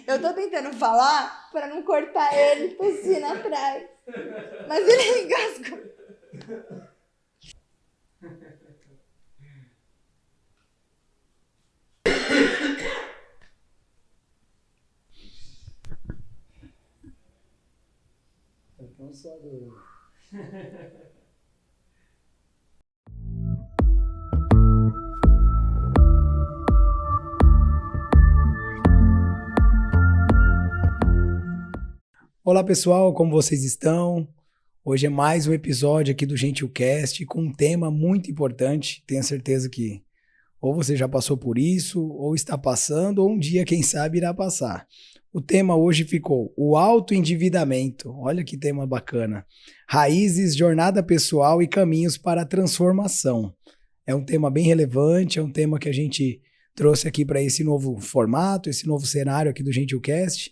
Eu tô tentando falar pra não cortar ele tossindo atrás. Mas ele engasgou. Tá cansado. Olá pessoal, como vocês estão? Hoje é mais um episódio aqui do Gentilcast com um tema muito importante. Tenho certeza que ou você já passou por isso, ou está passando, ou um dia, quem sabe, irá passar. O tema hoje ficou o autoendividamento. Olha que tema bacana. Raízes, jornada pessoal e caminhos para a transformação. É um tema bem relevante, é um tema que a gente trouxe aqui para esse novo formato, esse novo cenário aqui do Gentilcast.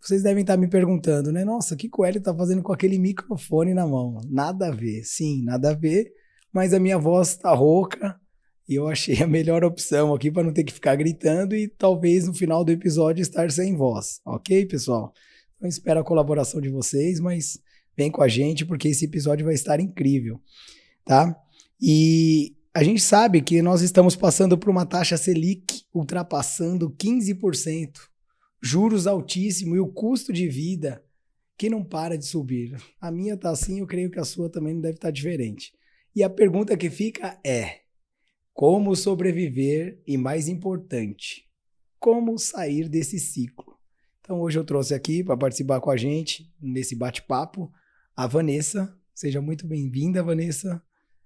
Vocês devem estar me perguntando, né? Nossa, o que o Hélio está fazendo com aquele microfone na mão? Nada a ver. Sim, nada a ver, mas a minha voz está rouca e eu achei a melhor opção aqui para não ter que ficar gritando e talvez no final do episódio estar sem voz. Ok, pessoal? Então espero a colaboração de vocês, mas vem com a gente porque esse episódio vai estar incrível, tá? E a gente sabe que nós estamos passando por uma taxa Selic ultrapassando 15%. Juros altíssimos e o custo de vida que não para de subir. A minha tá assim, eu creio que a sua também não deve estar diferente. E a pergunta que fica é: como sobreviver e, mais importante, como sair desse ciclo? Então hoje eu trouxe aqui para participar com a gente nesse bate-papo a Vanessa. Seja muito bem-vinda, Vanessa.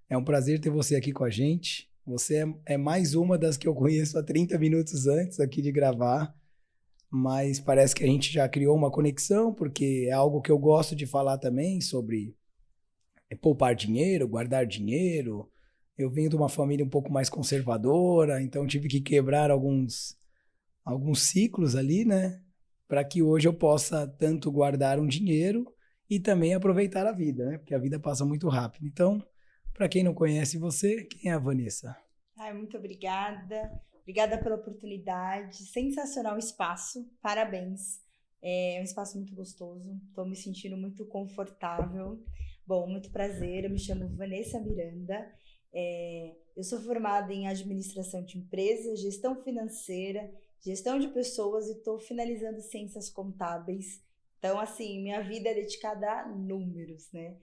É um prazer ter você aqui com a gente. Você é mais uma das que eu conheço há 30 minutos antes aqui de gravar. Mas parece que a gente já criou uma conexão, porque é algo que eu gosto de falar também sobre poupar dinheiro, guardar dinheiro. Eu venho de uma família um pouco mais conservadora, então tive que quebrar alguns ciclos ali, né? Para que hoje eu possa tanto guardar um dinheiro e também aproveitar a vida, né? Porque a vida passa muito rápido. Então, para quem não conhece você, quem é a Vanessa? Ai, muito obrigada. Obrigada pela oportunidade. Sensacional espaço. Parabéns. É um espaço muito gostoso. Estou me sentindo muito confortável. Bom, muito prazer. Eu me chamo Vanessa Miranda. Eu sou formada em administração de empresas, gestão financeira, gestão de pessoas e estou finalizando ciências contábeis. Então, assim, minha vida é dedicada a números, né?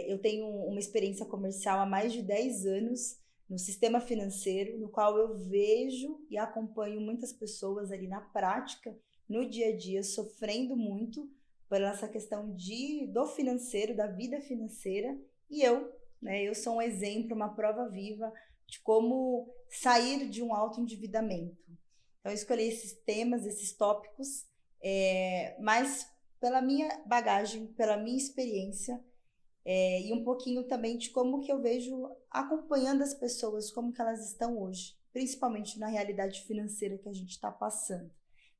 Eu tenho uma experiência comercial há mais de 10 anos no sistema financeiro, no qual eu vejo e acompanho muitas pessoas ali na prática, no dia a dia, sofrendo muito por essa questão do financeiro, da vida financeira, e eu sou um exemplo, uma prova viva de como sair de um autoendividamento. Então, eu escolhi esses temas, esses tópicos, mas pela minha bagagem, pela minha experiência, e um pouquinho também de como que eu vejo acompanhando as pessoas, como que elas estão hoje, principalmente na realidade financeira que a gente está passando.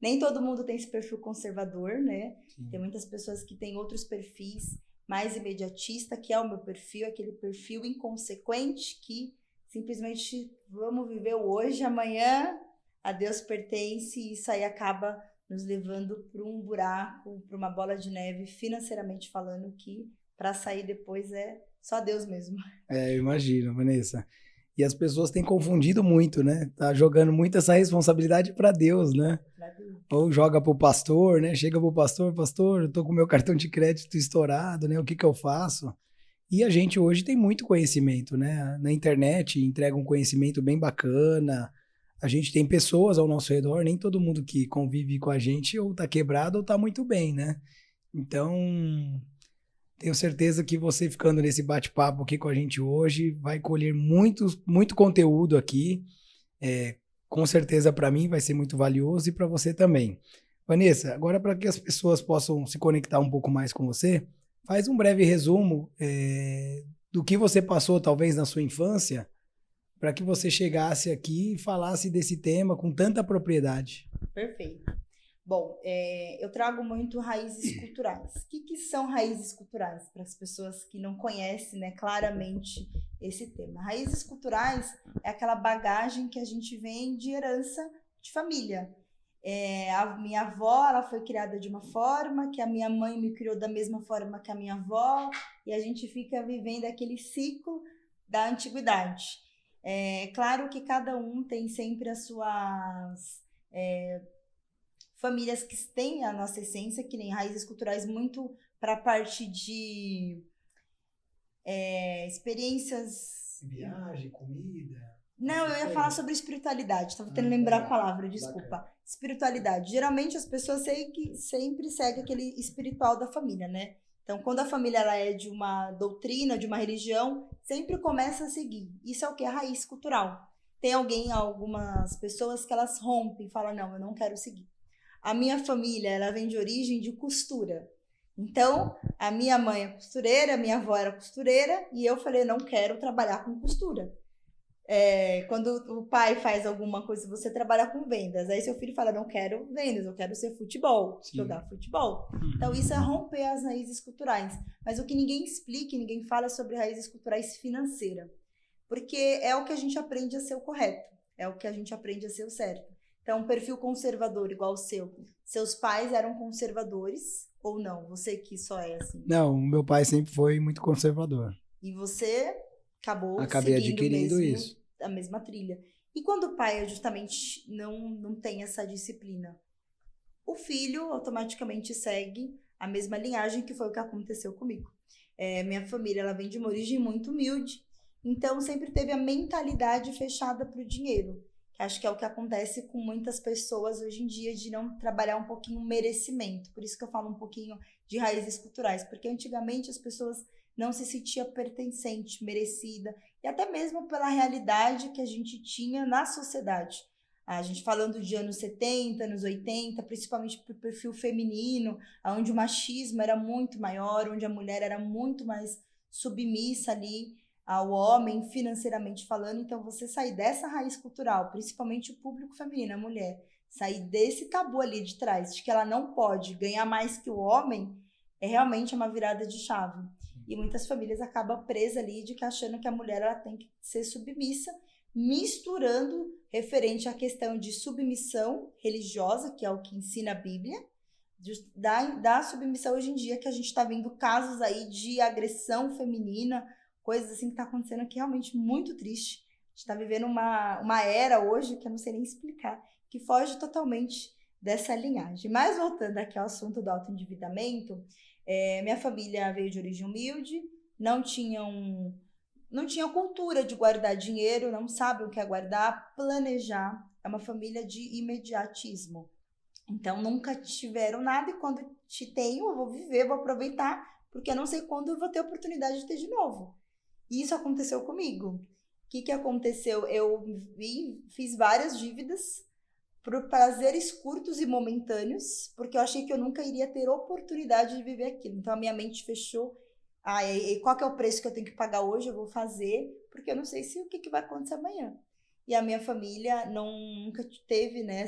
Nem todo mundo tem esse perfil conservador, né? Sim. Tem muitas pessoas que têm outros perfis mais imediatista, que é o meu perfil, aquele perfil inconsequente que simplesmente vamos viver o hoje, amanhã a Deus pertence, e isso aí acaba nos levando para um buraco, para uma bola de neve, financeiramente falando, que para sair depois é só Deus mesmo. Eu imagino, Vanessa. E as pessoas têm confundido muito, né? Tá jogando muito essa responsabilidade para Deus, né? Ou joga pro pastor, né? Chega pro pastor, eu tô com meu cartão de crédito estourado, né? O que eu faço? E a gente hoje tem muito conhecimento, né? Na internet entrega um conhecimento bem bacana. A gente tem pessoas ao nosso redor, nem todo mundo que convive com a gente ou tá quebrado ou tá muito bem, né? Então, tenho certeza que você ficando nesse bate-papo aqui com a gente hoje vai colher muito conteúdo aqui. Com certeza para mim vai ser muito valioso e para você também. Vanessa, agora para que as pessoas possam se conectar um pouco mais com você, faz um breve resumo do que você passou talvez na sua infância para que você chegasse aqui e falasse desse tema com tanta propriedade. Perfeito. Bom, eu trago muito raízes culturais. O que são raízes culturais? Para as pessoas que não conhecem, né, claramente esse tema. Raízes culturais é aquela bagagem que a gente vem de herança de família. A minha avó, ela foi criada de uma forma, que a minha mãe me criou da mesma forma que a minha avó, e a gente fica vivendo aquele ciclo da antiguidade. Claro que cada um tem sempre as suas famílias que têm a nossa essência, que nem raízes culturais muito para a parte de experiências... Viagem, comida... Não, eu ia falar sobre espiritualidade, estava tentando lembrar a palavra, desculpa. Bacana. Espiritualidade. Geralmente as pessoas sempre seguem aquele espiritual da família, né? Então, quando a família ela é de uma doutrina, de uma religião, sempre começa a seguir. Isso é o que? A raiz cultural. Tem algumas pessoas que elas rompem e falam, não, eu não quero seguir. A minha família, ela vem de origem de costura. Então, a minha mãe é costureira, a minha avó era costureira, e eu falei, não quero trabalhar com costura. Quando o pai faz alguma coisa, você trabalha com vendas. Aí seu filho fala, não quero vendas, eu quero ser futebol, jogar futebol. Então isso é romper as raízes culturais. Mas o que ninguém explica, ninguém fala sobre raízes culturais financeiras. Porque é o que a gente aprende a ser o correto, é o que a gente aprende a ser o certo. Então um perfil conservador igual o seu, seus pais eram conservadores ou não? Você que só é assim? Não, meu pai sempre foi muito conservador. E você... Acabei adquirindo isso. A mesma trilha. E quando o pai justamente não tem essa disciplina, o filho automaticamente segue a mesma linhagem, que foi o que aconteceu comigo. Minha família ela vem de uma origem muito humilde, então sempre teve a mentalidade fechada para o dinheiro, que acho que é o que acontece com muitas pessoas hoje em dia, de não trabalhar um pouquinho o merecimento. Por isso que eu falo um pouquinho de raízes culturais, porque antigamente as pessoas não se sentia pertencente, merecida, e até mesmo pela realidade que a gente tinha na sociedade. A gente falando de anos 70, anos 80, principalmente para o perfil feminino, onde o machismo era muito maior, onde a mulher era muito mais submissa ali ao homem, financeiramente falando. Então, você sair dessa raiz cultural, principalmente o público feminino, a mulher, sair desse tabu ali de trás, de que ela não pode ganhar mais que o homem, é realmente uma virada de chave. E muitas famílias acabam presas ali, de que achando que a mulher ela tem que ser submissa, misturando referente à questão de submissão religiosa, que é o que ensina a Bíblia, da submissão hoje em dia, que a gente está vendo casos aí de agressão feminina, coisas assim que está acontecendo aqui realmente muito triste. A gente está vivendo uma era hoje que eu não sei nem explicar, que foge totalmente dessa linhagem. Mas voltando aqui ao assunto do autoendividamento, minha família veio de origem humilde, não tinham cultura de guardar dinheiro, não sabem o que é guardar, planejar. É uma família de imediatismo. Então, nunca tiveram nada, e quando te tenho, eu vou viver, vou aproveitar, porque eu não sei quando eu vou ter oportunidade de ter de novo. E isso aconteceu comigo. O que aconteceu? Eu fiz várias dívidas por prazeres curtos e momentâneos, porque eu achei que eu nunca iria ter oportunidade de viver aquilo. Então, a minha mente fechou. E qual que é o preço que eu tenho que pagar hoje? Eu vou fazer, porque eu não sei o que vai acontecer amanhã. E a minha família nunca teve, né,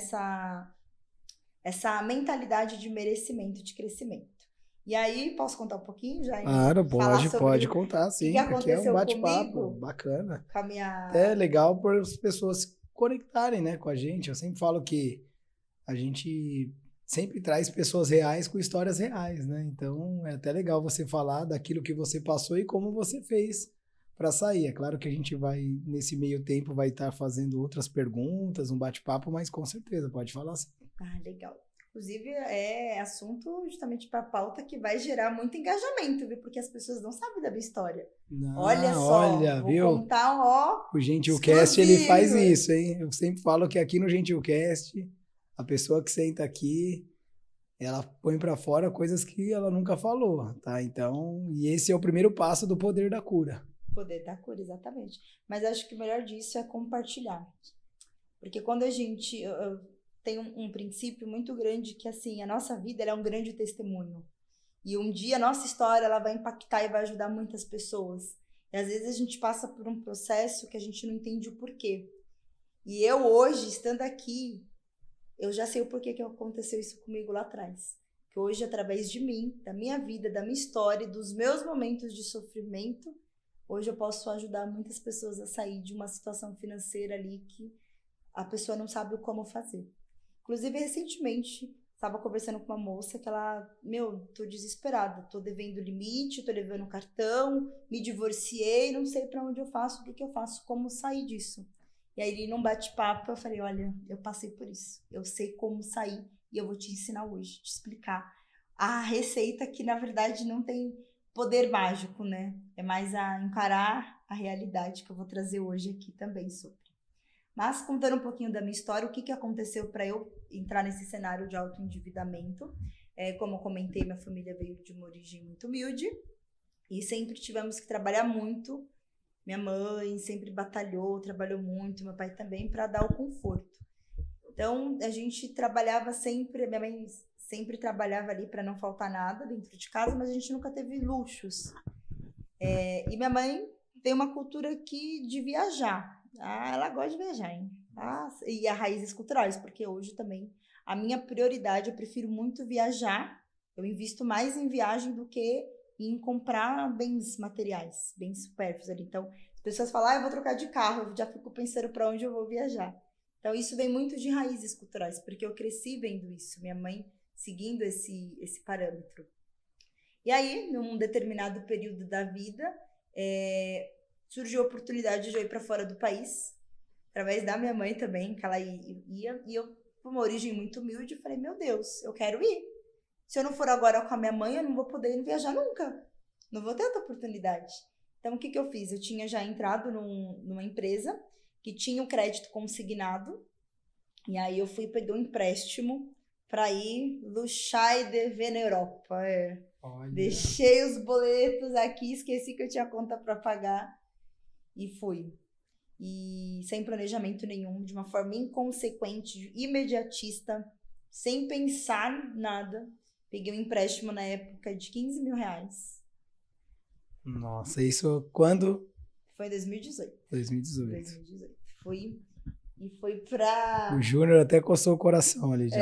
essa mentalidade de merecimento, de crescimento. E aí, posso contar um pouquinho já? Claro, pode contar, sim. O que aconteceu aqui é um bate-papo comigo, bacana. Com a minha... É legal para as pessoas conectarem, né, com a gente. Eu sempre falo que a gente sempre traz pessoas reais com histórias reais, né? Então é até legal você falar daquilo que você passou e como você fez para sair. É claro que a gente vai, nesse meio tempo, vai estar fazendo outras perguntas, um bate-papo, mas com certeza, pode falar assim. Legal. Inclusive, é assunto justamente para a pauta que vai gerar muito engajamento, viu? Porque as pessoas não sabem da minha história. Olha só, vou viu? contar, O Gentilcast, ele faz isso, hein? Eu sempre falo que aqui no Gentilcast, a pessoa que senta aqui, ela põe para fora coisas que ela nunca falou, tá? Então, e esse é o primeiro passo do poder da cura. Poder da cura, exatamente. Mas acho que o melhor disso é compartilhar. Porque quando a gente... tem um princípio muito grande que, assim, a nossa vida ela é um grande testemunho. E um dia a nossa história ela vai impactar e vai ajudar muitas pessoas. E às vezes a gente passa por um processo que a gente não entende o porquê. E eu hoje, estando aqui, eu já sei o porquê que aconteceu isso comigo lá atrás. Que hoje, através de mim, da minha vida, da minha história, dos meus momentos de sofrimento, hoje eu posso ajudar muitas pessoas a sair de uma situação financeira ali que a pessoa não sabe como fazer. Inclusive, recentemente, estava conversando com uma moça que ela, tô desesperada, tô devendo limite, tô devendo cartão, me divorciei, não sei para onde eu faço, o que eu faço, como sair disso. E aí, num bate-papo, eu falei, olha, eu passei por isso, eu sei como sair e eu vou te ensinar hoje, te explicar a receita que, na verdade, não tem poder mágico, né? É mais a encarar a realidade que eu vou trazer hoje aqui também sobre. Mas, contando um pouquinho da minha história, o que aconteceu para eu entrar nesse cenário de autoendividamento? Como eu comentei, minha família veio de uma origem muito humilde e sempre tivemos que trabalhar muito. Minha mãe sempre batalhou, trabalhou muito, meu pai também, para dar o conforto. Então, a gente trabalhava sempre, minha mãe sempre trabalhava ali para não faltar nada dentro de casa, mas a gente nunca teve luxos. E minha mãe tem uma cultura aqui de viajar. Ela gosta de viajar, hein? E a raízes culturais, porque hoje também a minha prioridade, eu prefiro muito viajar. Eu invisto mais em viagem do que em comprar bens materiais, bens supérfluos ali. Então, as pessoas falam, eu vou trocar de carro, eu já fico pensando para onde eu vou viajar. Então, isso vem muito de raízes culturais, porque eu cresci vendo isso, minha mãe seguindo esse parâmetro. E aí, num determinado período da vida, surgiu a oportunidade de eu ir para fora do país, através da minha mãe também, que ela ia, e eu, por uma origem muito humilde, falei, meu Deus, eu quero ir. Se eu não for agora com a minha mãe, eu não vou poder viajar nunca. Não vou ter outra oportunidade. Então, o que eu fiz? Eu tinha já entrado numa empresa que tinha o crédito consignado, e aí eu fui pegar um empréstimo para ir luxar e dever na Europa. Deixei os boletos aqui, esqueci que eu tinha conta para pagar e fui. E sem planejamento nenhum, de uma forma inconsequente, imediatista, sem pensar nada. Peguei um empréstimo na época de 15 mil reais. Nossa, isso quando? Foi em 2018. 2018. Fui. E foi pra... O Júnior até coçou o coração ali já.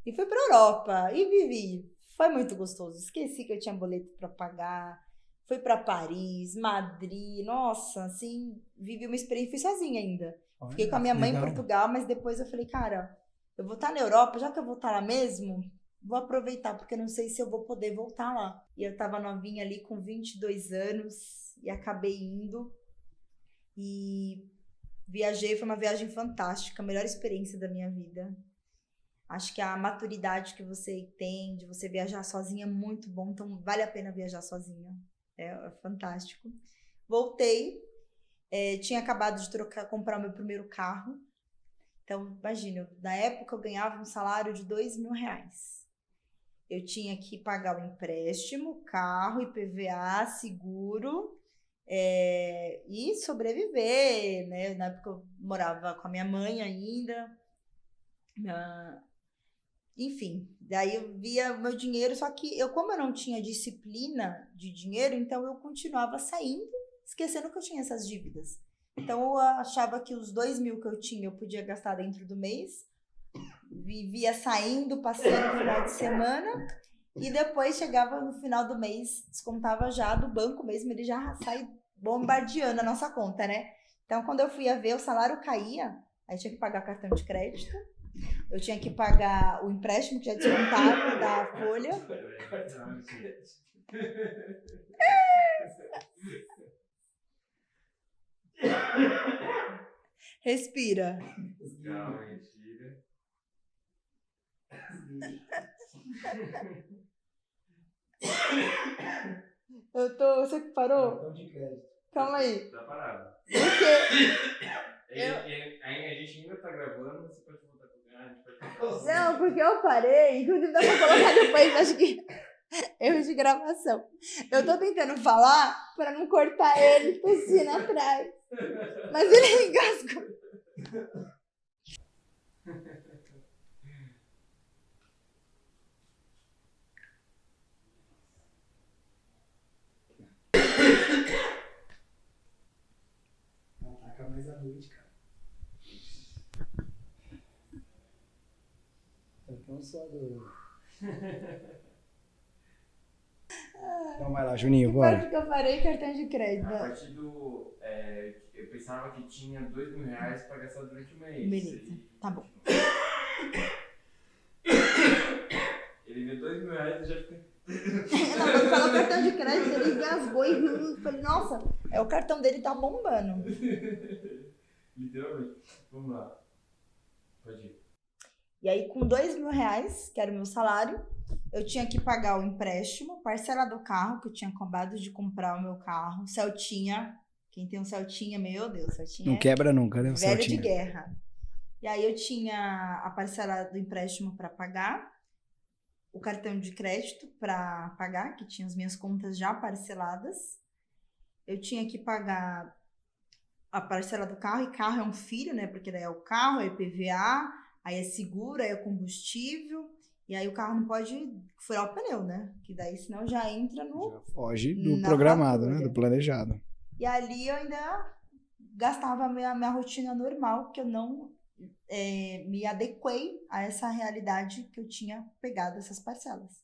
E fui pra Europa. E vivi. Foi muito gostoso. Esqueci que eu tinha boleto pra pagar. Fui pra Paris, Madrid. Nossa, assim, vivi uma experiência. Fui sozinha ainda. Fiquei com a minha mãe em Portugal, mas depois eu falei, cara, eu vou estar na Europa, já que eu vou estar lá mesmo, vou aproveitar, porque eu não sei se eu vou poder voltar lá. E eu tava novinha ali com 22 anos e acabei indo. E viajei, foi uma viagem fantástica, a melhor experiência da minha vida. Acho que a maturidade que você tem de você viajar sozinha é muito bom, então vale a pena viajar sozinha. É fantástico. Voltei, tinha acabado de comprar o meu primeiro carro. Então, imagina, na época eu ganhava um salário de 2 mil reais. Eu tinha que pagar o empréstimo, carro, IPVA, seguro, e sobreviver, né? Na época eu morava com a minha mãe ainda. Enfim, daí eu via o meu dinheiro, só que como eu não tinha disciplina de dinheiro, então eu continuava saindo, esquecendo que eu tinha essas dívidas. Então eu achava que os 2 mil que eu tinha eu podia gastar dentro do mês, vivia saindo, passeando no final de semana, e depois chegava no final do mês, descontava já do banco mesmo, ele já sai bombardeando a nossa conta, né? Então quando eu fui a ver, o salário caía, aí tinha que pagar cartão de crédito, eu tinha que pagar o empréstimo que já descontava da folha. Respira. Calma, respira. Você que parou? Cartão de crédito. Calma aí. Tá parado. Por quê? A gente ainda tá gravando, você pode voltar pro lugar. Não, porque eu parei. Inclusive dá pra colocar depois, acho que erros de gravação. Eu tô tentando falar pra não cortar ele tossindo atrás. Mas ele engasgou. Ataca mais à noite, cara. Não só do... Então vai lá, Juninho, Que bora. parte que eu parei cartão de crédito? A partir do... eu pensava que tinha R$2.000 para gastar durante o mês. Beleza, tá bom. Ele vê R$2.000 e já fica... Não, quando falou cartão de crédito, ele engasgou e riu. Eu falei, nossa, o cartão dele tá bombando. Literalmente. Vamos lá. Pode ir. E aí, com R$2.000, que era o meu salário, eu tinha que pagar o empréstimo, parcela do carro, que eu tinha acabado de comprar o meu carro, Celtinha. Quem tem um Celtinha, meu Deus, Celtinha Não quebra nunca, né? O velho de Celtinha. guerra. E aí eu tinha a parcela do empréstimo para pagar, o cartão de crédito para pagar, que tinha as minhas contas já parceladas. Eu tinha que pagar a parcela do carro, e carro é um filho, né? Porque daí é o carro, é IPVA, aí é seguro, aí é combustível, e aí o carro não pode furar o pneu, né? Que daí senão já entra no... Já foge do na programado, fatura. né? Do planejado. E ali eu ainda gastava a minha rotina normal, que eu não me adequei a essa realidade que eu tinha pegado essas parcelas.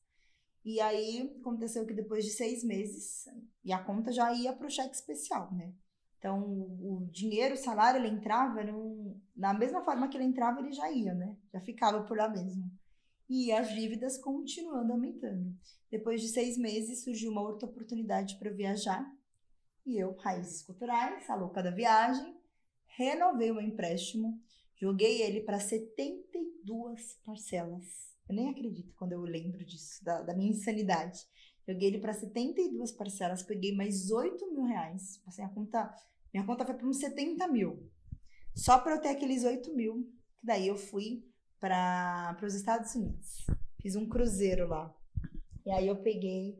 E aí aconteceu que depois de 6 meses, e a conta já ia para o cheque especial, né? Então o dinheiro, o salário, ele entrava na mesma forma que ele entrava, ele já ia, né? Já ficava por lá mesmo. E as dívidas continuando aumentando. Depois de 6 meses surgiu uma outra oportunidade para eu viajar. E eu, raízes culturais, a louca da viagem, renovei o meu empréstimo, joguei ele para 72 parcelas. Eu nem acredito quando eu lembro disso, da minha insanidade. Joguei ele para 72 parcelas, peguei mais R$8.000. Assim, minha conta foi para uns 70 mil. Só para eu ter aqueles 8 mil, que daí eu fui para os Estados Unidos. Fiz um cruzeiro lá. E aí eu peguei,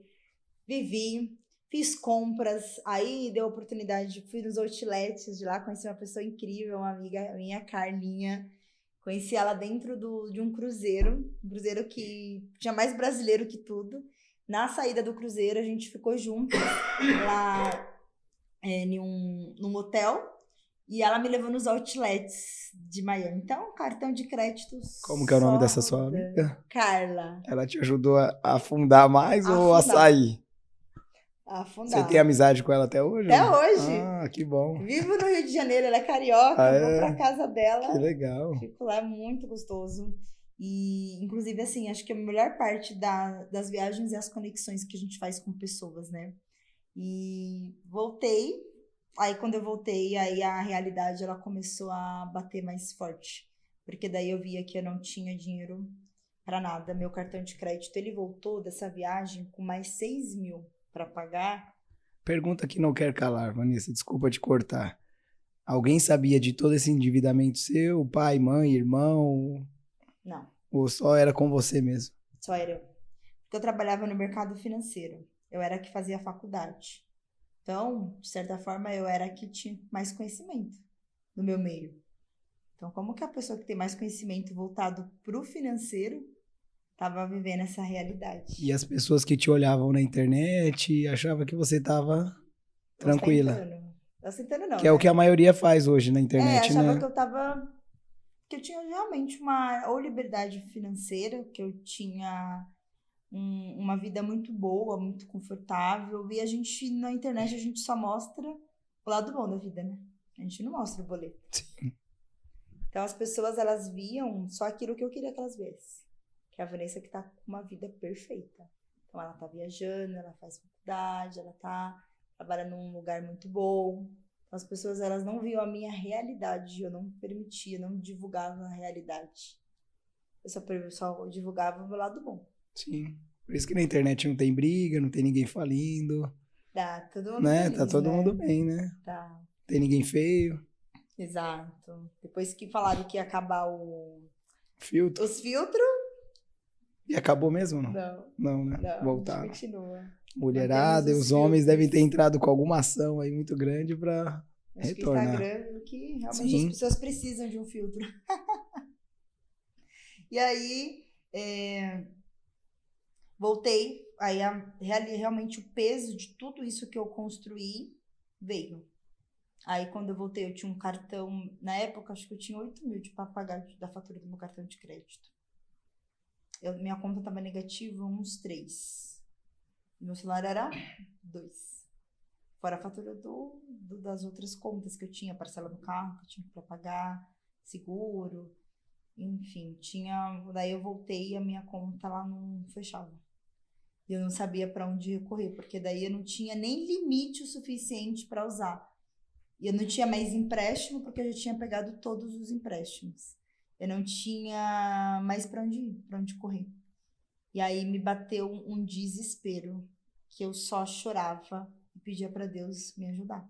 vivi, fiz compras, aí deu a oportunidade, fui nos outlets de lá, conheci uma pessoa incrível, uma amiga minha, Carlinha. Conheci ela dentro de um cruzeiro que tinha mais brasileiro que tudo. Na saída do cruzeiro, a gente ficou juntas lá num hotel, e ela me levou nos outlets de Miami. Então, cartão de crédito. Como que é o nome dessa sua rodando. amiga? Carla. Ela te ajudou a afundar mais ou a Afundar. sair? Afundar. Você tem amizade com ela até hoje? Até hoje. Ah, que bom. Vivo no Rio de Janeiro, ela é carioca, Ah, vou é? pra casa dela. Que legal. Fico lá, é muito gostoso. E, inclusive, assim, acho que a melhor parte das viagens é as conexões que a gente faz com pessoas, né? E voltei. Aí, quando eu voltei, aí a realidade, ela começou a bater mais forte. Porque daí eu via que eu não tinha dinheiro pra nada. Meu cartão de crédito, ele voltou dessa viagem com mais 6 mil pra pagar. Pergunta que não quer calar, Vanessa, desculpa te cortar. Alguém sabia de todo esse endividamento seu? Pai, mãe, irmão? Não, Ou só era com você mesmo? só era eu. Porque eu trabalhava no mercado financeiro. Eu era a que fazia faculdade. Então, de certa forma, eu era a que tinha mais conhecimento no meu meio. Então, como que a pessoa que tem mais conhecimento voltado para o financeiro estava vivendo essa realidade? E as pessoas que te olhavam na internet achavam que você estava tranquila. Ostentando não, Que é o né? que a maioria faz hoje na internet, achava né? que eu tinha realmente ou liberdade financeira, que eu tinha uma vida muito boa, muito confortável. E na internet, a gente só mostra o lado bom da vida, né? A gente não mostra o boleto. Sim. Então, as pessoas, elas viam só aquilo que eu queria que elas vissem. Que é a Vanessa que tá com uma vida perfeita. Então, ela tá viajando, ela faz faculdade, ela tá trabalhando num lugar muito bom. Então, as pessoas, elas não viam a minha realidade. Eu não permitia, não divulgava a realidade. Eu só divulgava o meu lado bom. Sim. Por isso que na internet não tem briga, não tem ninguém falindo. Tá todo mundo Né? feliz, Tá todo né? mundo bem, né? Tá. Não tem ninguém feio. Exato. Depois que falaram que ia acabar Filtro. os filtros, E acabou mesmo, não? não. Não, né? Não, Voltaram. a gente continua. Mulherada e Mantemos os os homens filtros. devem ter entrado com alguma ação aí muito grande pra Acho que o retornar. Instagram é que realmente Sim. as pessoas precisam de um filtro. E aí, voltei. Aí, realmente, o peso de tudo isso que eu construí veio. Aí, quando eu voltei, eu tinha um cartão. Na época, acho que eu tinha 8 mil para pagar da fatura do meu cartão de crédito. Minha conta tava negativa uns 3. Meu salário era 2. Fora a fatura das outras contas que eu tinha, parcela do carro que eu tinha pra pagar, seguro, enfim, tinha. Daí eu voltei e a minha conta lá não fechava. E eu não sabia para onde recorrer, porque daí eu não tinha nem limite o suficiente para usar. E eu não tinha mais empréstimo, porque eu já tinha pegado todos os empréstimos. Eu não tinha mais para onde ir, para onde correr. E aí me bateu um desespero, que eu só chorava e pedia para Deus me ajudar.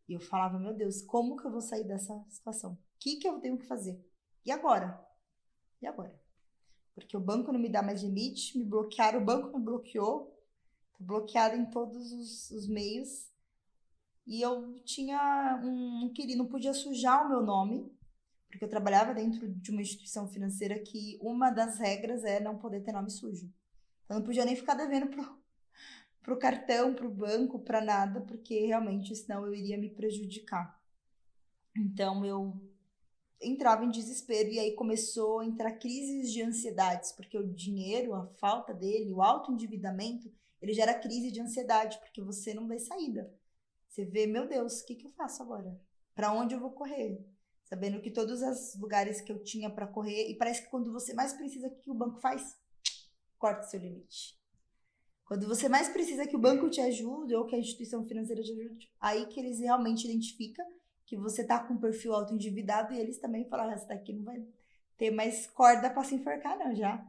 E eu falava, meu Deus, como que eu vou sair dessa situação? O que eu tenho que fazer? E agora? E agora? Porque o banco não me dá mais limite, me bloquearam, o banco me bloqueou, tô bloqueada em todos os meios. E eu tinha não queria, não podia sujar o meu nome, porque eu trabalhava dentro de uma instituição financeira que uma das regras é não poder ter nome sujo. Eu não podia nem ficar devendo pro cartão, pro banco, para nada, porque realmente senão eu iria me prejudicar. Então eu entrava em desespero e aí começou a entrar crises de ansiedades, porque o dinheiro, a falta dele, o autoendividamento, ele gera crise de ansiedade, porque você não vê saída. Você vê, meu Deus, o que eu faço agora? Para onde eu vou correr? Sabendo que todos os lugares que eu tinha para correr, e parece que quando você mais precisa, o que o banco faz? Corta seu limite. Quando você mais precisa que o banco te ajude ou que a instituição financeira te ajude, aí que eles realmente identificam que você tá com um perfil autoendividado e eles também falam, essa daqui não vai ter mais corda para se enforcar não, já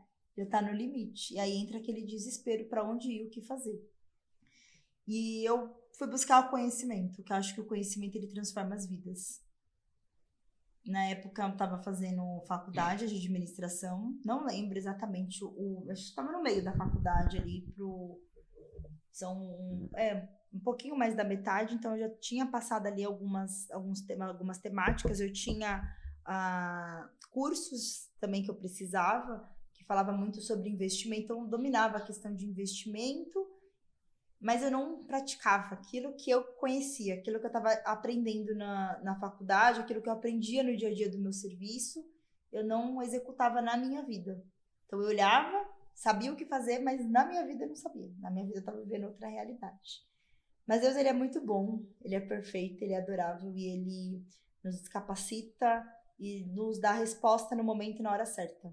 tá no limite. E aí entra aquele desespero para onde ir, o que fazer. E eu fui buscar o conhecimento, que eu acho que o conhecimento ele transforma as vidas. Na época eu estava fazendo faculdade de administração, não lembro exatamente acho que estava no meio da faculdade ali um pouquinho mais da metade, então eu já tinha passado ali algumas temáticas, eu tinha cursos também que eu precisava, que falava muito sobre investimento, então eu dominava a questão de investimento, mas eu não praticava aquilo que eu conhecia, aquilo que eu estava aprendendo na faculdade, aquilo que eu aprendia no dia a dia do meu serviço, eu não executava na minha vida. Então eu olhava, sabia o que fazer, mas na minha vida eu não sabia. Na minha vida eu estava vivendo outra realidade. Mas Deus, ele é muito bom, ele é perfeito, ele é adorável e ele nos capacita e nos dá a resposta no momento e na hora certa.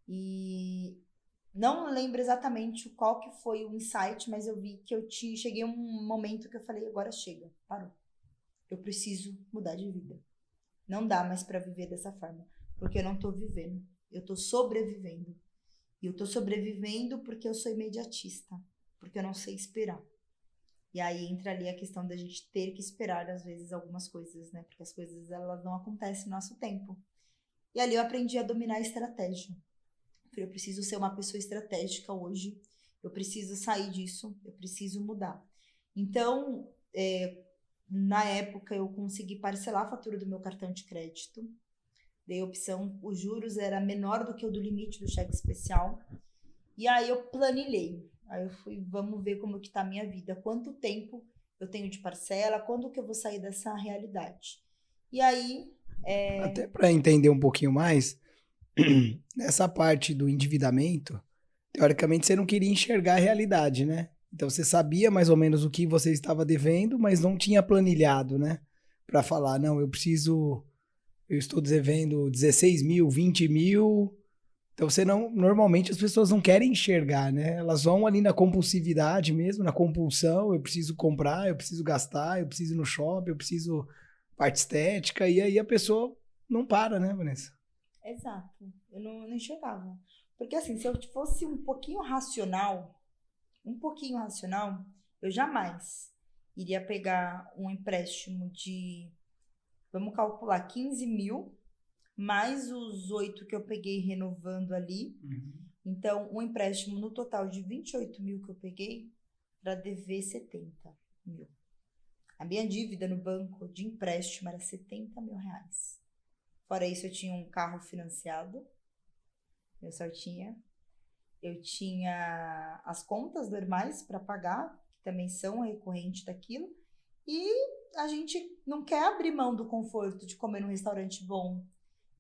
E não lembro exatamente qual que foi o insight, mas eu vi que cheguei a um momento que eu falei, agora chega, parou. Eu preciso mudar de vida. Não dá mais para viver dessa forma, porque eu não tô vivendo, eu tô sobrevivendo. E eu tô sobrevivendo porque eu sou imediatista, porque eu não sei esperar. E aí entra ali a questão da gente ter que esperar, às vezes, algumas coisas, né? Porque as coisas, elas não acontecem no nosso tempo. E ali eu aprendi a dominar a estratégia. Eu preciso ser uma pessoa estratégica hoje, eu preciso sair disso, eu preciso mudar. Então, na época, eu consegui parcelar a fatura do meu cartão de crédito, dei a opção, os juros era menor do que o do limite do cheque especial, e aí eu planilhei. Aí eu fui, vamos ver como que tá a minha vida, quanto tempo eu tenho de parcela, quando que eu vou sair dessa realidade. E aí... Até para entender um pouquinho mais, nessa parte do endividamento, teoricamente você não queria enxergar a realidade, né? Então você sabia mais ou menos o que você estava devendo, mas não tinha planilhado, né? Para falar, não, eu estou devendo 16 mil, 20 mil. Então você não, normalmente as pessoas não querem enxergar, né? Elas vão ali na compulsividade mesmo, na compulsão, eu preciso comprar, eu preciso gastar, eu preciso ir no shopping, eu preciso parte estética, e aí a pessoa não para, né, Vanessa? Exato, eu não enxergava. Porque assim, se eu fosse um pouquinho racional, eu jamais iria pegar um empréstimo de, vamos calcular, 15 mil, mais os 8 que eu peguei renovando ali. Então, um empréstimo no total de 28 mil que eu peguei para dever 70 mil. A minha dívida no banco de empréstimo era 70 mil reais. Fora isso, eu tinha um carro financiado, eu só tinha. Eu tinha as contas normais para pagar, que também são recorrentes daquilo. E a gente não quer abrir mão do conforto de comer num restaurante bom,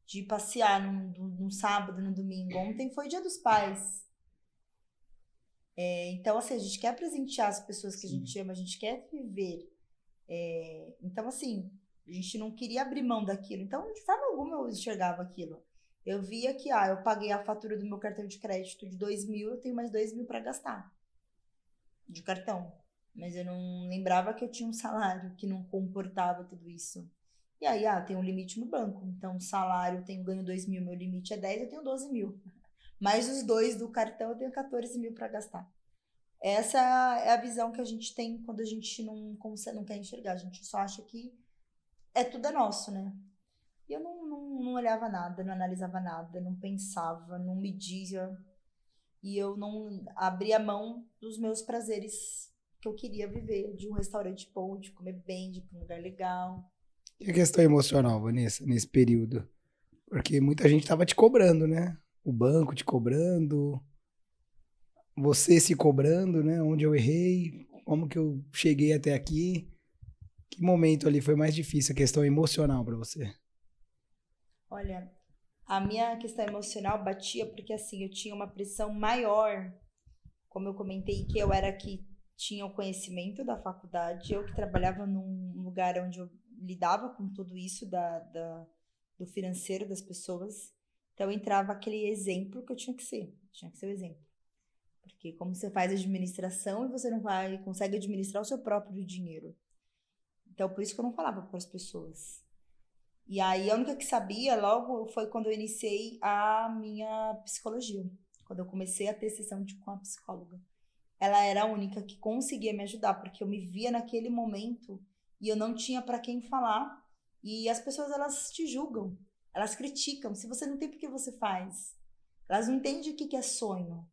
de passear num sábado, no domingo. Ontem foi Dia dos Pais. Então, assim, a gente quer presentear as pessoas que a gente ama, a gente quer viver. Então, assim, a gente não queria abrir mão daquilo. Então, de forma alguma eu enxergava aquilo. Eu via que, eu paguei a fatura do meu cartão de crédito de 2.000, eu tenho mais 2.000 para gastar de cartão. Mas eu não lembrava que eu tinha um salário que não comportava tudo isso. E aí, tem um limite no banco. Então, salário, eu ganho 2.000, meu limite é 10, eu tenho 12.000. Mais os 2 do cartão, eu tenho 14.000 para gastar. Essa é a visão que a gente tem quando a gente não quer enxergar. A gente só acha que tudo é nosso, né? E eu não olhava nada, não analisava nada, não pensava, não media. E eu não abria mão dos meus prazeres que eu queria viver, de um restaurante bom, de comer bem, de ir para um lugar legal. E a questão emocional, Vanessa, nesse período? Porque muita gente tava te cobrando, né? O banco te cobrando, você se cobrando, né? Onde eu errei, como que eu cheguei até aqui. Que momento ali foi mais difícil, a questão emocional para você? Olha, a minha questão emocional batia porque, assim, eu tinha uma pressão maior. Como eu comentei, que eu era que tinha o conhecimento da faculdade, eu que trabalhava num lugar onde eu lidava com tudo isso do financeiro das pessoas. Então entrava aquele exemplo que eu tinha que ser o exemplo. Porque como você faz administração e você não consegue administrar o seu próprio dinheiro. Então por isso que eu não falava para as pessoas. E aí a única que sabia logo foi quando eu iniciei a minha psicologia. Quando eu comecei a ter sessão com a psicóloga. Ela era a única que conseguia me ajudar, porque eu me via naquele momento e eu não tinha para quem falar. E as pessoas, elas te julgam, elas criticam. Se você não tem, por que você faz? Elas não entendem o que é sonho.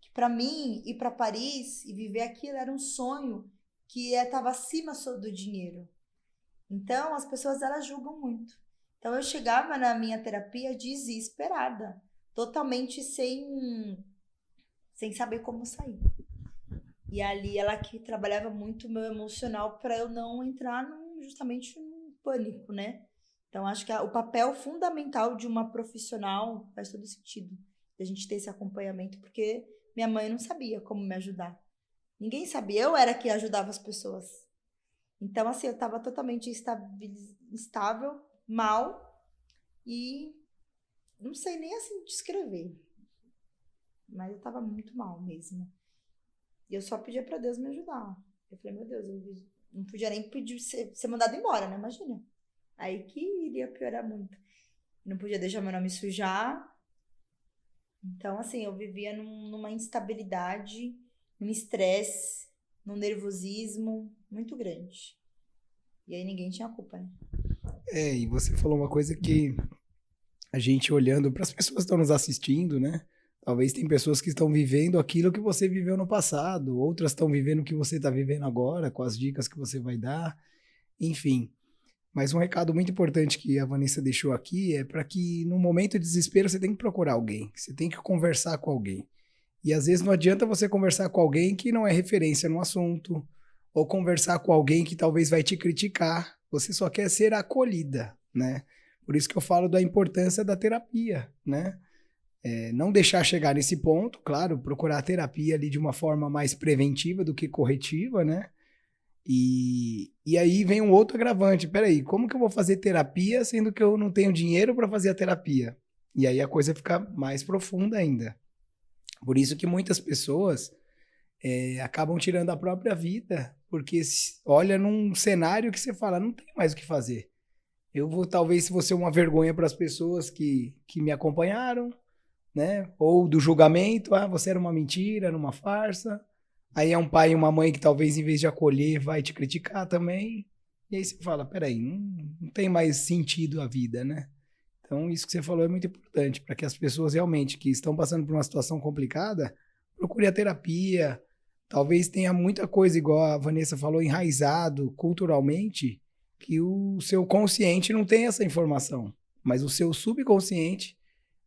Que para mim, ir para Paris e viver aquilo era um sonho que estava acima do dinheiro. Então, as pessoas, elas julgam muito. Então, eu chegava na minha terapia desesperada, totalmente sem saber como sair. E ali ela que trabalhava muito o meu emocional para eu não entrar justamente num pânico, né? Então acho que o papel fundamental de uma profissional faz todo sentido. A gente ter esse acompanhamento, porque minha mãe não sabia como me ajudar. Ninguém sabia, eu era que ajudava as pessoas. Então assim, eu estava totalmente instável, mal e não sei nem assim descrever. Mas eu estava muito mal mesmo. E eu só pedia pra Deus me ajudar. Eu falei, meu Deus, eu não podia nem pedir ser mandado embora, né? Imagina. Aí que iria piorar muito. Não podia deixar meu nome sujar. Então, assim, eu vivia numa instabilidade, num estresse, num nervosismo muito grande. E aí ninguém tinha culpa, né? E você falou uma coisa que a gente olhando para as pessoas que estão nos assistindo, né? Talvez tem pessoas que estão vivendo aquilo que você viveu no passado, outras estão vivendo o que você está vivendo agora, com as dicas que você vai dar, enfim. Mas um recado muito importante que a Vanessa deixou aqui é para que no momento de desespero você tem que procurar alguém, você tem que conversar com alguém. E às vezes não adianta você conversar com alguém que não é referência no assunto, ou conversar com alguém que talvez vai te criticar, você só quer ser acolhida, né? Por isso que eu falo da importância da terapia, né? Não deixar chegar nesse ponto, claro, procurar a terapia ali de uma forma mais preventiva do que corretiva, né? E aí vem um outro agravante. Peraí, como que eu vou fazer terapia sendo que eu não tenho dinheiro para fazer a terapia? E aí a coisa fica mais profunda ainda. Por isso que muitas pessoas acabam tirando a própria vida, porque olha num cenário que você fala, não tem mais o que fazer. Eu talvez ser uma vergonha para as pessoas que me acompanharam, né? Ou do julgamento, você era uma mentira, era uma farsa. Aí é um pai e uma mãe que talvez em vez de acolher vai te criticar também. E aí você fala, peraí, não tem mais sentido a vida, né? Então isso que você falou é muito importante, para que as pessoas realmente que estão passando por uma situação complicada, procure a terapia. Talvez tenha muita coisa, igual a Vanessa falou, enraizado culturalmente, que o seu consciente não tem essa informação. Mas o seu subconsciente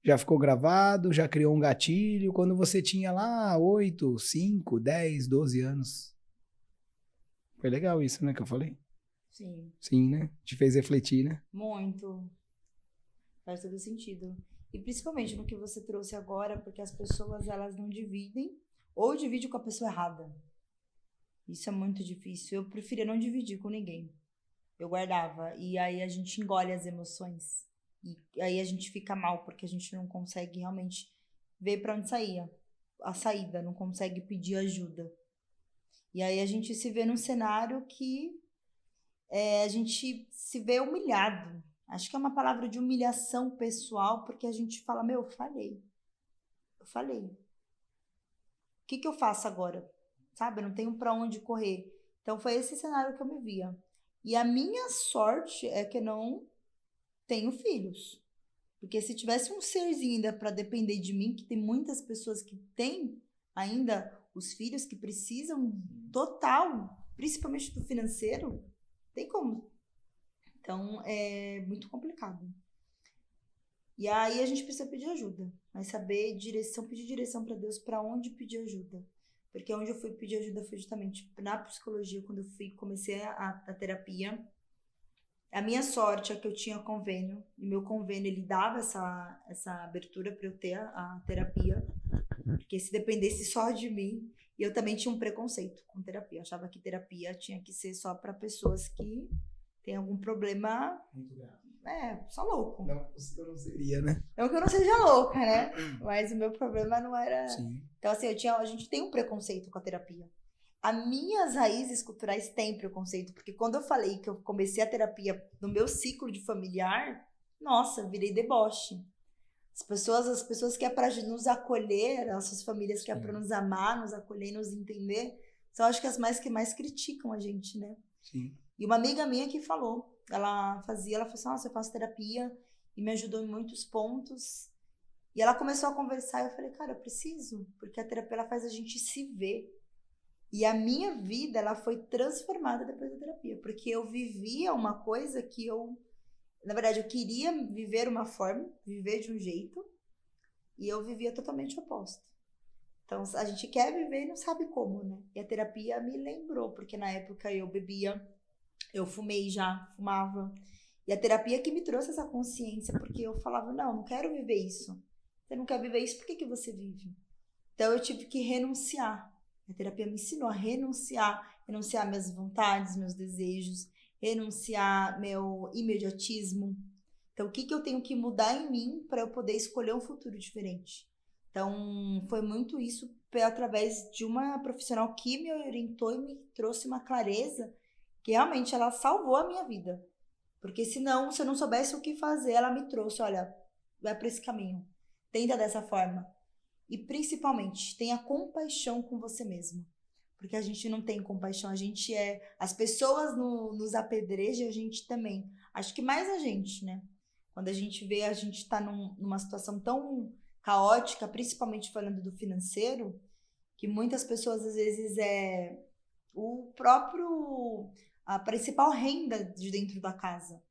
já ficou gravado, já criou um gatilho quando você tinha lá 8, 5, 10, 12 anos. Foi legal isso, né, que eu falei? Sim. Sim, né? Te fez refletir, né? Muito. Faz todo sentido. E principalmente no que você trouxe agora, porque as pessoas, elas não dividem, ou dividem com a pessoa errada. Isso é muito difícil. Eu preferia não dividir com ninguém. Eu guardava. E aí a gente engole as emoções. E aí a gente fica mal, porque a gente não consegue realmente ver para onde saía. A saída, não consegue pedir ajuda. E aí a gente se vê num cenário que a gente se vê humilhado. Acho que é uma palavra de humilhação pessoal, porque a gente fala, meu, eu falei. Eu falei. O que eu faço agora? Sabe? Eu não tenho para onde correr. Então foi esse cenário que eu me via. E a minha sorte é que eu não tenho filhos. Porque se tivesse um serzinho ainda para depender de mim, que tem muitas pessoas que têm ainda os filhos que precisam total, principalmente do financeiro, tem como. Então é muito complicado. E aí a gente precisa pedir ajuda, mas saber direção, pedir direção para Deus para onde pedir ajuda. Porque onde eu fui pedir ajuda foi justamente na psicologia, quando eu comecei a terapia. A minha sorte é que eu tinha convênio, e meu convênio ele dava essa abertura para eu ter a terapia, porque se dependesse só de mim, e eu também tinha um preconceito com terapia, eu achava que terapia tinha que ser só para pessoas que têm algum problema, Muito grave. Só louco. Não, eu não seria, né? Não que eu não seja louca, né? Mas o meu problema não era... Sim. Então assim, a gente tem um preconceito com a terapia. As minhas raízes culturais têm preconceito, porque quando eu falei que eu comecei a terapia no meu ciclo de familiar, nossa, virei deboche. As pessoas que é para nos acolher, nossas famílias que é para nos amar, nos acolher, nos entender, são acho que as que mais criticam a gente, né? Sim. E uma amiga minha que falou, ela falou assim, nossa, eu faço terapia e me ajudou em muitos pontos. E ela começou a conversar e eu falei, cara, eu preciso, porque a terapia ela faz a gente se ver. E a minha vida, ela foi transformada depois da terapia, porque eu vivia uma coisa que na verdade, eu queria viver uma forma, viver de um jeito, e eu vivia totalmente oposto. Então, a gente quer viver e não sabe como, né? E a terapia me lembrou, porque na época eu bebia, eu fumava. E a terapia que me trouxe essa consciência, porque eu falava, não quero viver isso. Você não quer viver isso, por que você vive? Então, eu tive que renunciar. A terapia me ensinou a renunciar minhas vontades, meus desejos, renunciar meu imediatismo. Então, o que eu tenho que mudar em mim para eu poder escolher um futuro diferente? Então, foi muito isso através de uma profissional que me orientou e me trouxe uma clareza que realmente ela salvou a minha vida. Porque senão, se eu não soubesse o que fazer, ela me trouxe, olha, vai para esse caminho. Tenta dessa forma. E principalmente, tenha compaixão com você mesmo. Porque a gente não tem compaixão, as pessoas nos apedrejam, a gente também. Acho que mais a gente, né? Quando a gente vê, a gente tá numa situação tão caótica, principalmente falando do financeiro, que muitas pessoas, às vezes, a principal renda de dentro da casa.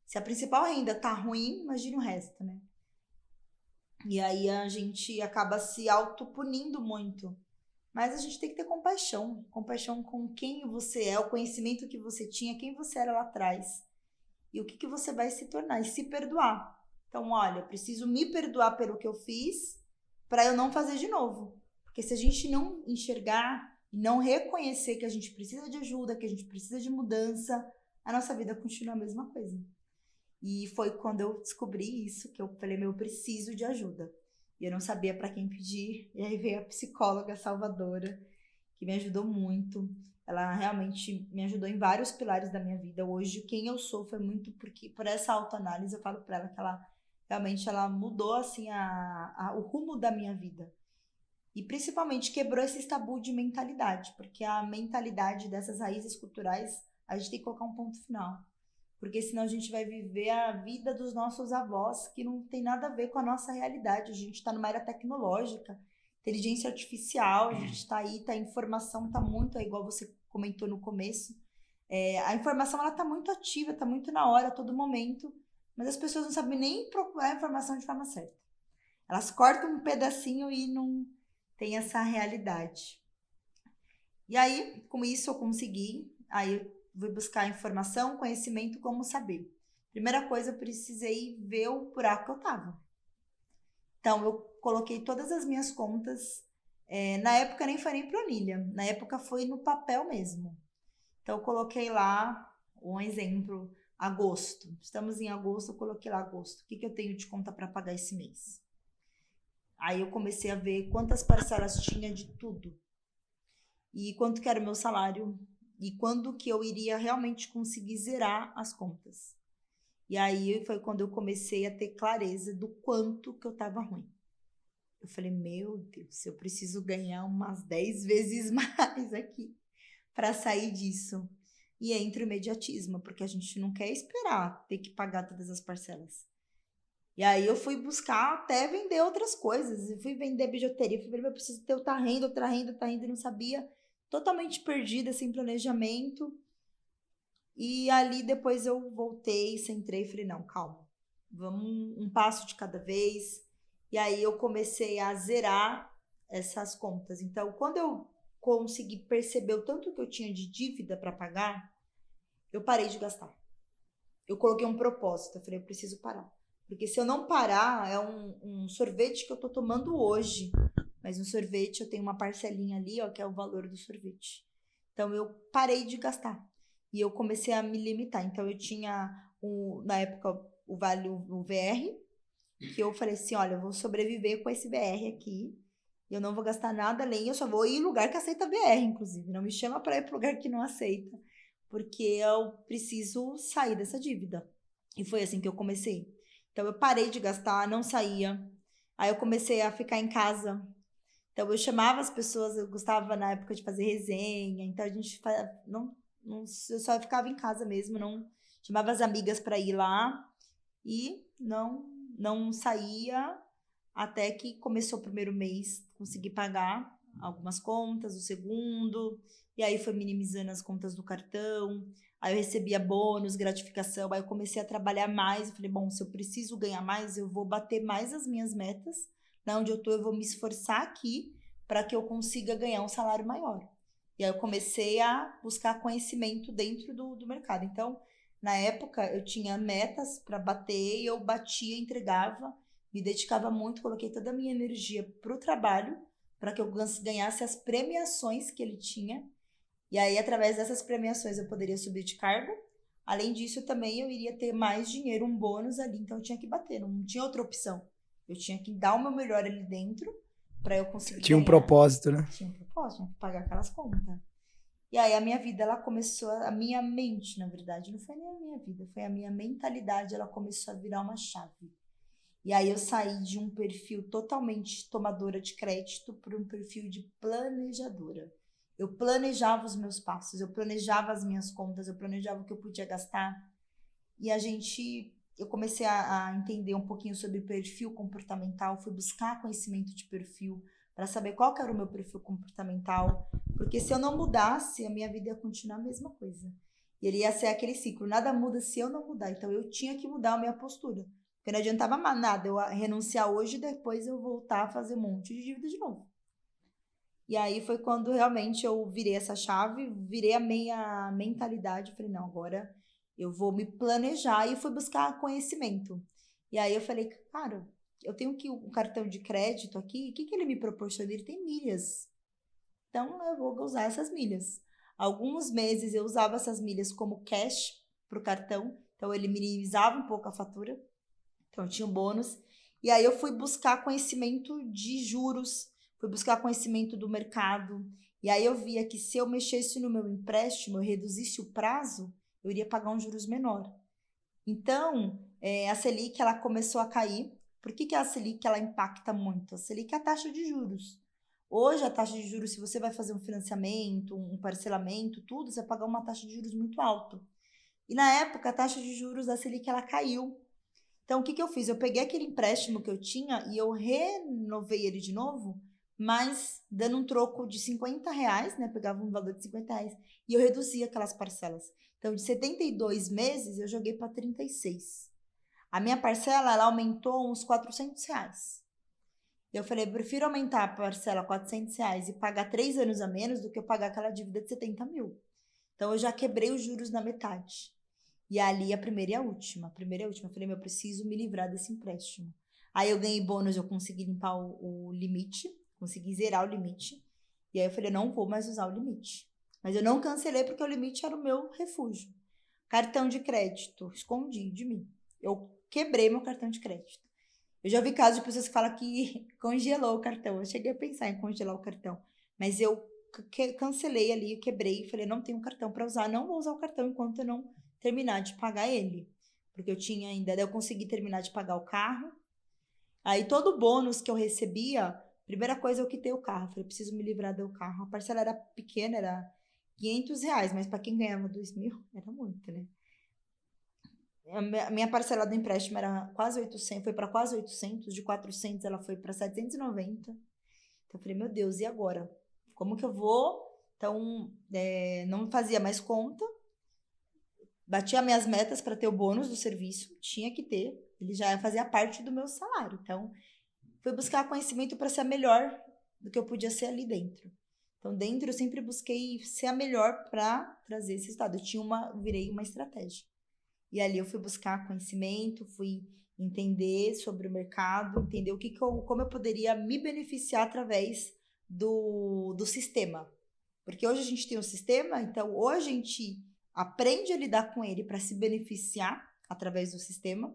Se a principal renda tá ruim, imagina o resto, né? E aí a gente acaba se autopunindo muito. Mas a gente tem que ter compaixão. Compaixão com quem você é, o conhecimento que você tinha, quem você era lá atrás. E o que você vai se tornar. E se perdoar. Então, olha, eu preciso me perdoar pelo que eu fiz para eu não fazer de novo. Porque se a gente não enxergar e não reconhecer que a gente precisa de ajuda, que a gente precisa de mudança, a nossa vida continua a mesma coisa. E foi quando eu descobri isso que eu falei, eu preciso de ajuda. E eu não sabia para quem pedir. E aí veio a psicóloga Salvadora, que me ajudou muito. Ela realmente me ajudou em vários pilares da minha vida. Hoje, quem eu sou foi muito por essa autoanálise. Eu falo para ela que ela realmente mudou assim o rumo da minha vida. E principalmente quebrou esse tabu de mentalidade, porque a mentalidade dessas raízes culturais, a gente tem que colocar um ponto final. Porque senão a gente vai viver a vida dos nossos avós, que não tem nada a ver com a nossa realidade. A gente está numa era tecnológica, inteligência artificial, a gente está aí, a informação está muito, igual você comentou no começo, a informação ela está muito ativa, está muito na hora, a todo momento, mas as pessoas não sabem nem procurar a informação de forma certa. Elas cortam um pedacinho e não tem essa realidade. E aí, com isso eu consegui, aí eu fui buscar informação, conhecimento, como saber. Primeira coisa, eu precisei ver o buraco que eu tava. Então, eu coloquei todas as minhas contas. Na época nem foi nem planilha. Na época foi no papel mesmo. Então, eu coloquei lá um exemplo, agosto. Estamos em agosto, eu coloquei lá agosto. O que eu tenho de conta para pagar esse mês? Aí eu comecei a ver quantas parcelas tinha de tudo. E quanto que era o meu salário. E quando que eu iria realmente conseguir zerar as contas. E aí foi quando eu comecei a ter clareza do quanto que eu estava ruim. Eu falei, meu Deus, eu preciso ganhar umas 10 vezes mais aqui para sair disso. E entra o imediatismo, porque a gente não quer esperar ter que pagar todas as parcelas. E aí eu fui buscar até vender outras coisas. Eu fui vender bijuteria, fui ver, eu preciso ter outra renda, e não sabia. Totalmente perdida, sem planejamento. E ali depois eu voltei, centrei e falei, não, calma. Vamos um passo de cada vez. E aí eu comecei a zerar essas contas. Então, quando eu consegui perceber o tanto que eu tinha de dívida para pagar, eu parei de gastar. Eu coloquei um propósito. Eu falei, eu preciso parar. Porque se eu não parar, é um sorvete que eu tô tomando hoje. Mas no sorvete eu tenho uma parcelinha ali, ó, que é o valor do sorvete. Então eu parei de gastar. E eu comecei a me limitar. Então eu tinha, na época, o vale o VR, que eu falei assim, olha, eu vou sobreviver com esse VR aqui. Eu não vou gastar nada além, eu só vou ir em lugar que aceita VR, inclusive. Não me chama para ir para lugar que não aceita. Porque eu preciso sair dessa dívida. E foi assim que eu comecei. Então, eu parei de gastar, não saía. Aí, eu comecei a ficar em casa. Então, eu chamava as pessoas, eu gostava na época de fazer resenha. Então, a gente eu só ficava em casa mesmo, não chamava as amigas para ir lá. E não saía até que começou o primeiro mês, consegui pagar algumas contas, o segundo. E aí, foi minimizando as contas do cartão. Aí eu recebia bônus, gratificação, aí eu comecei a trabalhar mais, eu falei, bom, se eu preciso ganhar mais, eu vou bater mais as minhas metas, na onde eu tô, eu vou me esforçar aqui para que eu consiga ganhar um salário maior. E aí eu comecei a buscar conhecimento dentro do mercado. Então, na época, eu tinha metas para bater, e eu batia, entregava, me dedicava muito, coloquei toda a minha energia pro trabalho, para que eu ganhasse as premiações que ele tinha. E aí, através dessas premiações, eu poderia subir de cargo. Além disso, também eu iria ter mais dinheiro, um bônus ali. Então, eu tinha que bater, não tinha outra opção. Eu tinha que dar o meu melhor ali dentro para eu conseguir Tinha um ganhar. propósito, né? Tinha um propósito, tinha que pagar aquelas contas. E aí, a minha vida, ela começou, a minha mente, na verdade, não foi nem a minha vida, foi a minha mentalidade, ela começou a virar uma chave. E aí, eu saí de um perfil totalmente tomadora de crédito para um perfil de planejadora. Eu planejava os meus passos, eu planejava as minhas contas, eu planejava o que eu podia gastar. E eu comecei a entender um pouquinho sobre perfil comportamental, fui buscar conhecimento de perfil para saber qual que era o meu perfil comportamental, porque se eu não mudasse, a minha vida ia continuar a mesma coisa. E ele ia ser aquele ciclo, nada muda se eu não mudar. Então eu tinha que mudar a minha postura, porque não adiantava nada eu renunciar hoje e depois eu voltar a fazer um monte de dívida de novo. E aí foi quando realmente eu virei essa chave, virei a minha mentalidade. Falei, não, agora eu vou me planejar e fui buscar conhecimento. E aí eu falei, cara, eu tenho que um cartão de crédito aqui, o que ele me proporciona? Ele tem milhas. Então eu vou usar essas milhas. Alguns meses eu usava essas milhas como cash para o cartão, então ele minimizava um pouco a fatura, então tinha um bônus. E aí eu fui buscar conhecimento de juros, fui buscar conhecimento do mercado. E aí eu via que se eu mexesse no meu empréstimo, eu reduzisse o prazo, eu iria pagar um juros menor. Então, a Selic ela começou a cair. Por que a Selic ela impacta muito? A Selic é a taxa de juros. Hoje, a taxa de juros, se você vai fazer um financiamento, um parcelamento, tudo, você vai pagar uma taxa de juros muito alta. E na época, a taxa de juros da Selic ela caiu. Então, o que eu fiz? Eu peguei aquele empréstimo que eu tinha e eu renovei ele de novo, mas dando um troco de R$50, né? Pegava um valor de R$50 e eu reduzia aquelas parcelas. Então, de 72 meses, eu joguei para 36. A minha parcela, ela aumentou uns R$400. Eu falei, eu prefiro aumentar a parcela R$400 e pagar 3 anos a menos do que eu pagar aquela dívida de 70 mil. Então, eu já quebrei os juros na metade. E ali a primeira e a última. Eu falei, eu preciso me livrar desse empréstimo. Aí eu ganhei bônus, eu consegui limpar o limite, consegui zerar o limite. E aí eu falei, não vou mais usar o limite. Mas eu não cancelei porque o limite era o meu refúgio. Cartão de crédito, escondi de mim. Eu quebrei meu cartão de crédito. Eu já vi casos de pessoas que falam que congelou o cartão. Eu cheguei a pensar em congelar o cartão. Mas eu cancelei ali, quebrei. Falei, não tenho cartão para usar. Não vou usar o cartão enquanto eu não terminar de pagar ele. Porque eu tinha ainda... Eu consegui terminar de pagar o carro. Aí todo o bônus que eu recebia... Primeira coisa, eu quitei o carro. Falei, preciso me livrar do carro. A parcela era pequena, era R$500. Mas para quem ganhava 2.000, era muito, né? A minha parcela do empréstimo era quase 800, foi para quase 800, de 400 ela foi para 790. Então eu falei, meu Deus, e agora? Como que eu vou? Então, não fazia mais conta, batia minhas metas para ter o bônus do serviço, tinha que ter, ele já fazia parte do meu salário. Então, fui buscar conhecimento para ser a melhor do que eu podia ser ali dentro. Então, dentro eu sempre busquei ser a melhor para trazer esse resultado. Virei uma estratégia. E ali eu fui buscar conhecimento, fui entender sobre o mercado, entender como eu poderia me beneficiar através do sistema. Porque hoje a gente tem um sistema, então ou a gente aprende a lidar com ele para se beneficiar através do sistema,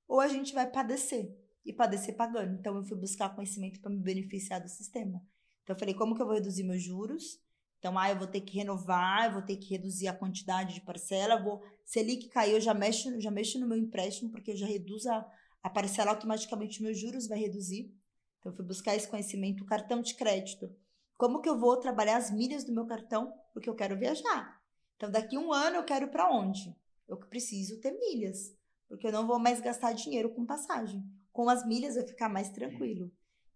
ou a gente vai padecer, e padecer pagando. Então eu fui buscar conhecimento para me beneficiar do sistema. Então eu falei, como que eu vou reduzir meus juros? Então, eu vou ter que renovar, eu vou ter que reduzir a quantidade de parcela, se a Selic cair, eu já mexo no meu empréstimo, porque eu já reduzo a parcela, automaticamente meus juros vai reduzir. Então, eu fui buscar esse conhecimento. O cartão de crédito. Como que eu vou trabalhar as milhas do meu cartão? Porque eu quero viajar. Então, daqui a 1 ano, eu quero ir para onde? Eu preciso ter milhas, porque eu não vou mais gastar dinheiro com passagem. Com as milhas, eu vou ficar mais tranquilo.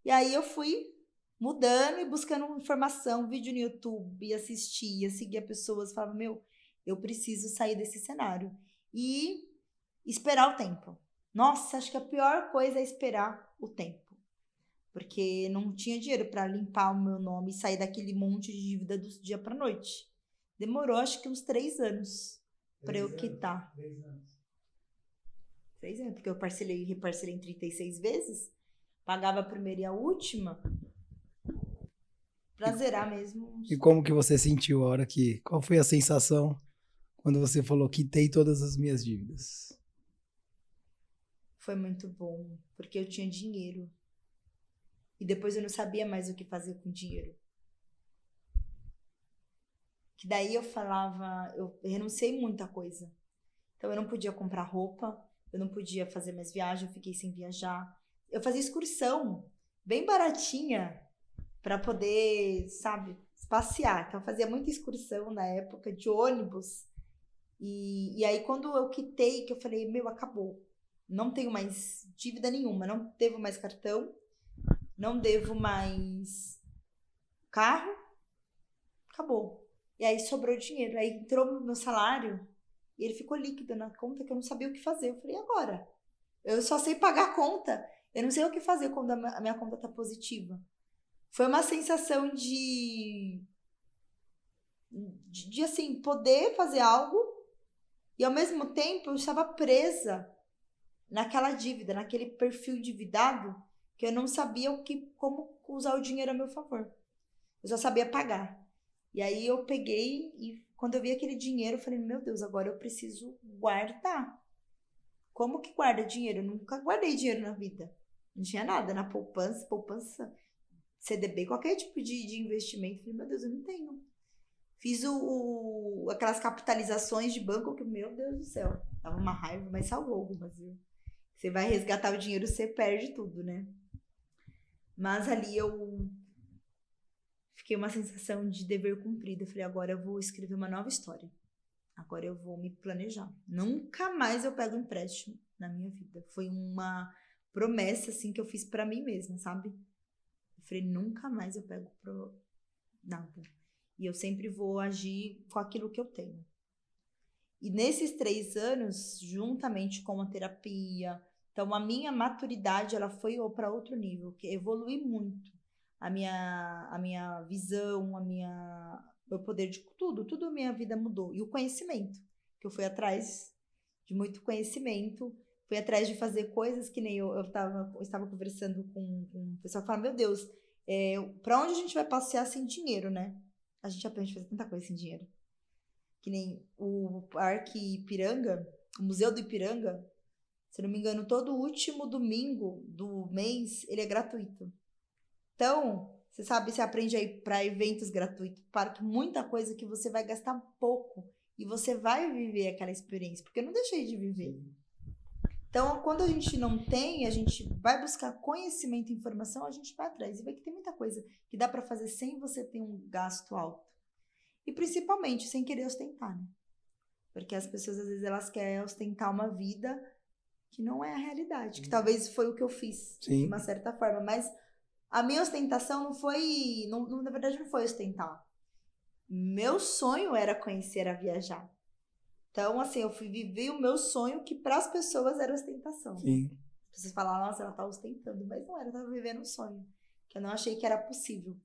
E aí, eu fui mudando e buscando informação, vídeo no YouTube, assistia, seguia pessoas, falava, eu preciso sair desse cenário. E esperar o tempo. Nossa, acho que a pior coisa é esperar o tempo. Porque não tinha dinheiro para limpar o meu nome e sair daquele monte de dívida do dia para noite. Demorou, acho que uns 3 anos para eu quitar. 3 anos. 3 anos, porque eu reparcelei em 36 vezes, pagava a primeira e a última, pra zerar mesmo. E como que você sentiu a hora qual foi a sensação quando você falou, quitei todas as minhas dívidas? Foi muito bom, porque eu tinha dinheiro. E depois eu não sabia mais o que fazer com dinheiro. Que daí eu falava, eu renunciei muita coisa. Então eu não podia comprar roupa, eu não podia fazer mais viagem, eu fiquei sem viajar. Eu fazia excursão, bem baratinha, para poder, sabe, passear. Então eu fazia muita excursão na época de ônibus. E aí quando eu quitei, que eu falei, acabou. Não tenho mais dívida nenhuma, não devo mais cartão, não devo mais carro, acabou. E aí sobrou dinheiro, aí entrou no meu salário e ele ficou líquido na conta que eu não sabia o que fazer. Eu falei, agora? Eu só sei pagar a conta, eu não sei o que fazer quando a minha conta tá positiva. Foi uma sensação de assim, poder fazer algo e ao mesmo tempo eu estava presa naquela dívida, naquele perfil endividado que eu não sabia como usar o dinheiro a meu favor. Eu só sabia pagar. E aí eu peguei e quando eu vi aquele dinheiro, eu falei, meu Deus, agora eu preciso guardar. Como que guarda dinheiro? Eu nunca guardei dinheiro na vida. Não tinha nada na poupança, CDB, qualquer tipo de investimento. Eu falei, meu Deus, eu não tenho. Fiz aquelas capitalizações de banco que, meu Deus do céu, dava uma raiva, mas salvou algumas, viu? Você vai resgatar o dinheiro, você perde tudo, né? Mas ali eu fiquei uma sensação de dever cumprido. Eu falei, agora eu vou escrever uma nova história. Agora eu vou me planejar. Nunca mais eu pego empréstimo na minha vida. Foi uma promessa, assim, que eu fiz pra mim mesma, sabe? Eu falei, nunca mais eu pego nada. E eu sempre vou agir com aquilo que eu tenho. E nesses 3 anos, juntamente com a terapia, então a minha maturidade, ela foi para outro nível, que evolui muito. A minha visão, meu poder de tudo a minha vida mudou. E o conhecimento, que eu fui atrás de muito conhecimento. Fui atrás de fazer coisas que nem eu estava conversando com o pessoal que fala, meu Deus, pra onde a gente vai passear sem dinheiro, né? A gente aprende a fazer tanta coisa sem dinheiro. Que nem o Parque Ipiranga, o Museu do Ipiranga, se não me engano, todo último domingo do mês, ele é gratuito. Então, você sabe, você aprende aí para eventos gratuitos, para muita coisa que você vai gastar pouco e você vai viver aquela experiência, porque eu não deixei de viver. Então, quando a gente não tem, a gente vai buscar conhecimento e informação, a gente vai atrás e vê que tem muita coisa que dá para fazer sem você ter um gasto alto. E principalmente sem querer ostentar, né? Porque as pessoas, às vezes, elas querem ostentar uma vida que não é a realidade, que talvez foi o que eu fiz, de uma certa forma. Mas a minha ostentação não foi, na verdade, não foi ostentar. Meu sonho era conhecer a viajar. Então, assim, eu fui viver o meu sonho que para as pessoas era ostentação. Sim. As pessoas falavam, nossa, ela tá ostentando. Mas não era, eu tava vivendo um sonho. Que eu não achei que era possível.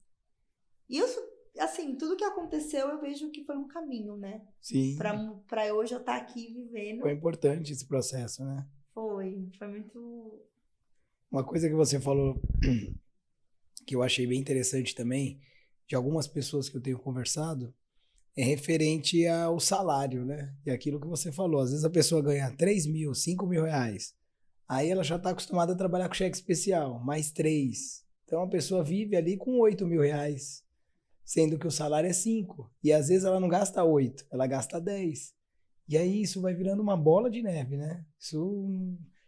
E isso, assim, tudo que aconteceu eu vejo que foi um caminho, né? Sim. Pra hoje eu estar aqui vivendo. Foi importante esse processo, né? Foi muito... Uma coisa que você falou que eu achei bem interessante também, de algumas pessoas que eu tenho conversado, é referente ao salário, né? E aquilo que você falou. Às vezes a pessoa ganha 3 mil, 5 mil reais. Aí ela já está acostumada a trabalhar com cheque especial, mais 3. Então a pessoa vive ali com 8 mil reais, sendo que o salário é 5. E às vezes ela não gasta 8, ela gasta 10. E aí isso vai virando uma bola de neve, né? Isso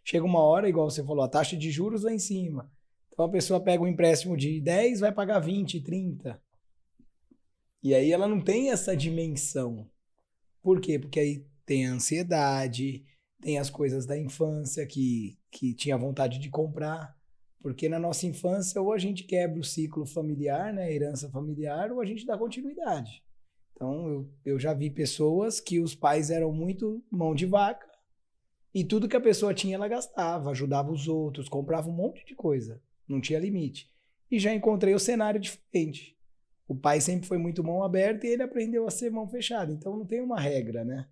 chega uma hora, igual você falou, a taxa de juros lá em cima. Então a pessoa pega um empréstimo de 10, vai pagar 20, 30. E aí ela não tem essa dimensão. Por quê? Porque aí tem a ansiedade, tem as coisas da infância que tinha vontade de comprar. Porque na nossa infância ou a gente quebra o ciclo familiar, né, a herança familiar, ou a gente dá continuidade. Então eu já vi pessoas que os pais eram muito mão de vaca e tudo que a pessoa tinha ela gastava, ajudava os outros, comprava um monte de coisa, não tinha limite. E já encontrei o cenário diferente. O pai sempre foi muito mão aberta e ele aprendeu a ser mão fechada. Então não tem uma regra, né?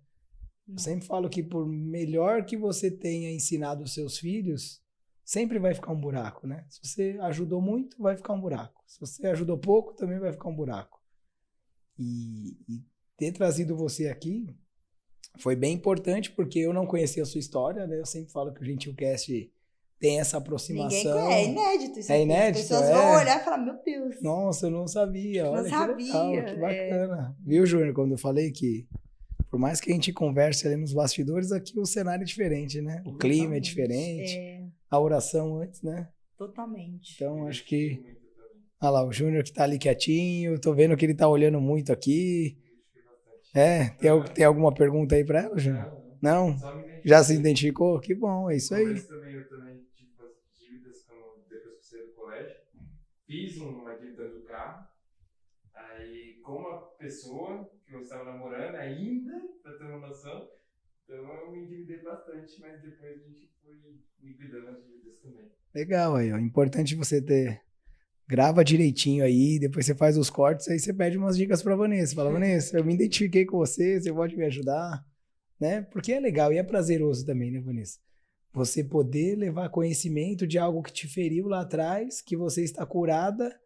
Eu sempre falo que por melhor que você tenha ensinado os seus filhos, sempre vai ficar um buraco, né? Se você ajudou muito, vai ficar um buraco. Se você ajudou pouco, também vai ficar um buraco. E ter trazido você aqui foi bem importante, porque eu não conhecia a sua história, né? Eu sempre falo que o GentilCast tem essa aproximação. É inédito isso É aqui. inédito? As pessoas vão olhar e falar, meu Deus. Nossa, eu não sabia. Olha, não sabia. Que legal, que bacana. Viu, Júnior, quando eu falei que por mais que a gente converse ali nos bastidores, aqui o cenário é diferente, né? O clima é diferente. A oração antes, né? Totalmente. Então, acho que... Olha lá, o Júnior que tá ali quietinho. Tô vendo que ele tá olhando muito aqui. Tem alguma pergunta aí pra ela, Júnior? Não? Já se identificou? Que bom, é isso aí. Eu também tive bastante dívidas depois que saí do colégio. Fiz uma dívida do carro. Aí, com uma pessoa que eu estava namorando ainda, pra ter uma noção, então eu me endividei bastante, mas depois a gente foi liquidando as dívidas também. Legal aí, ó. Importante você ter... Grava direitinho aí, depois você faz os cortes, aí você pede umas dicas pra Vanessa. Fala, Vanessa, eu me identifiquei com você pode me ajudar, né? Porque é legal e é prazeroso também, né, Vanessa? Você poder levar conhecimento de algo que te feriu lá atrás, que você está curada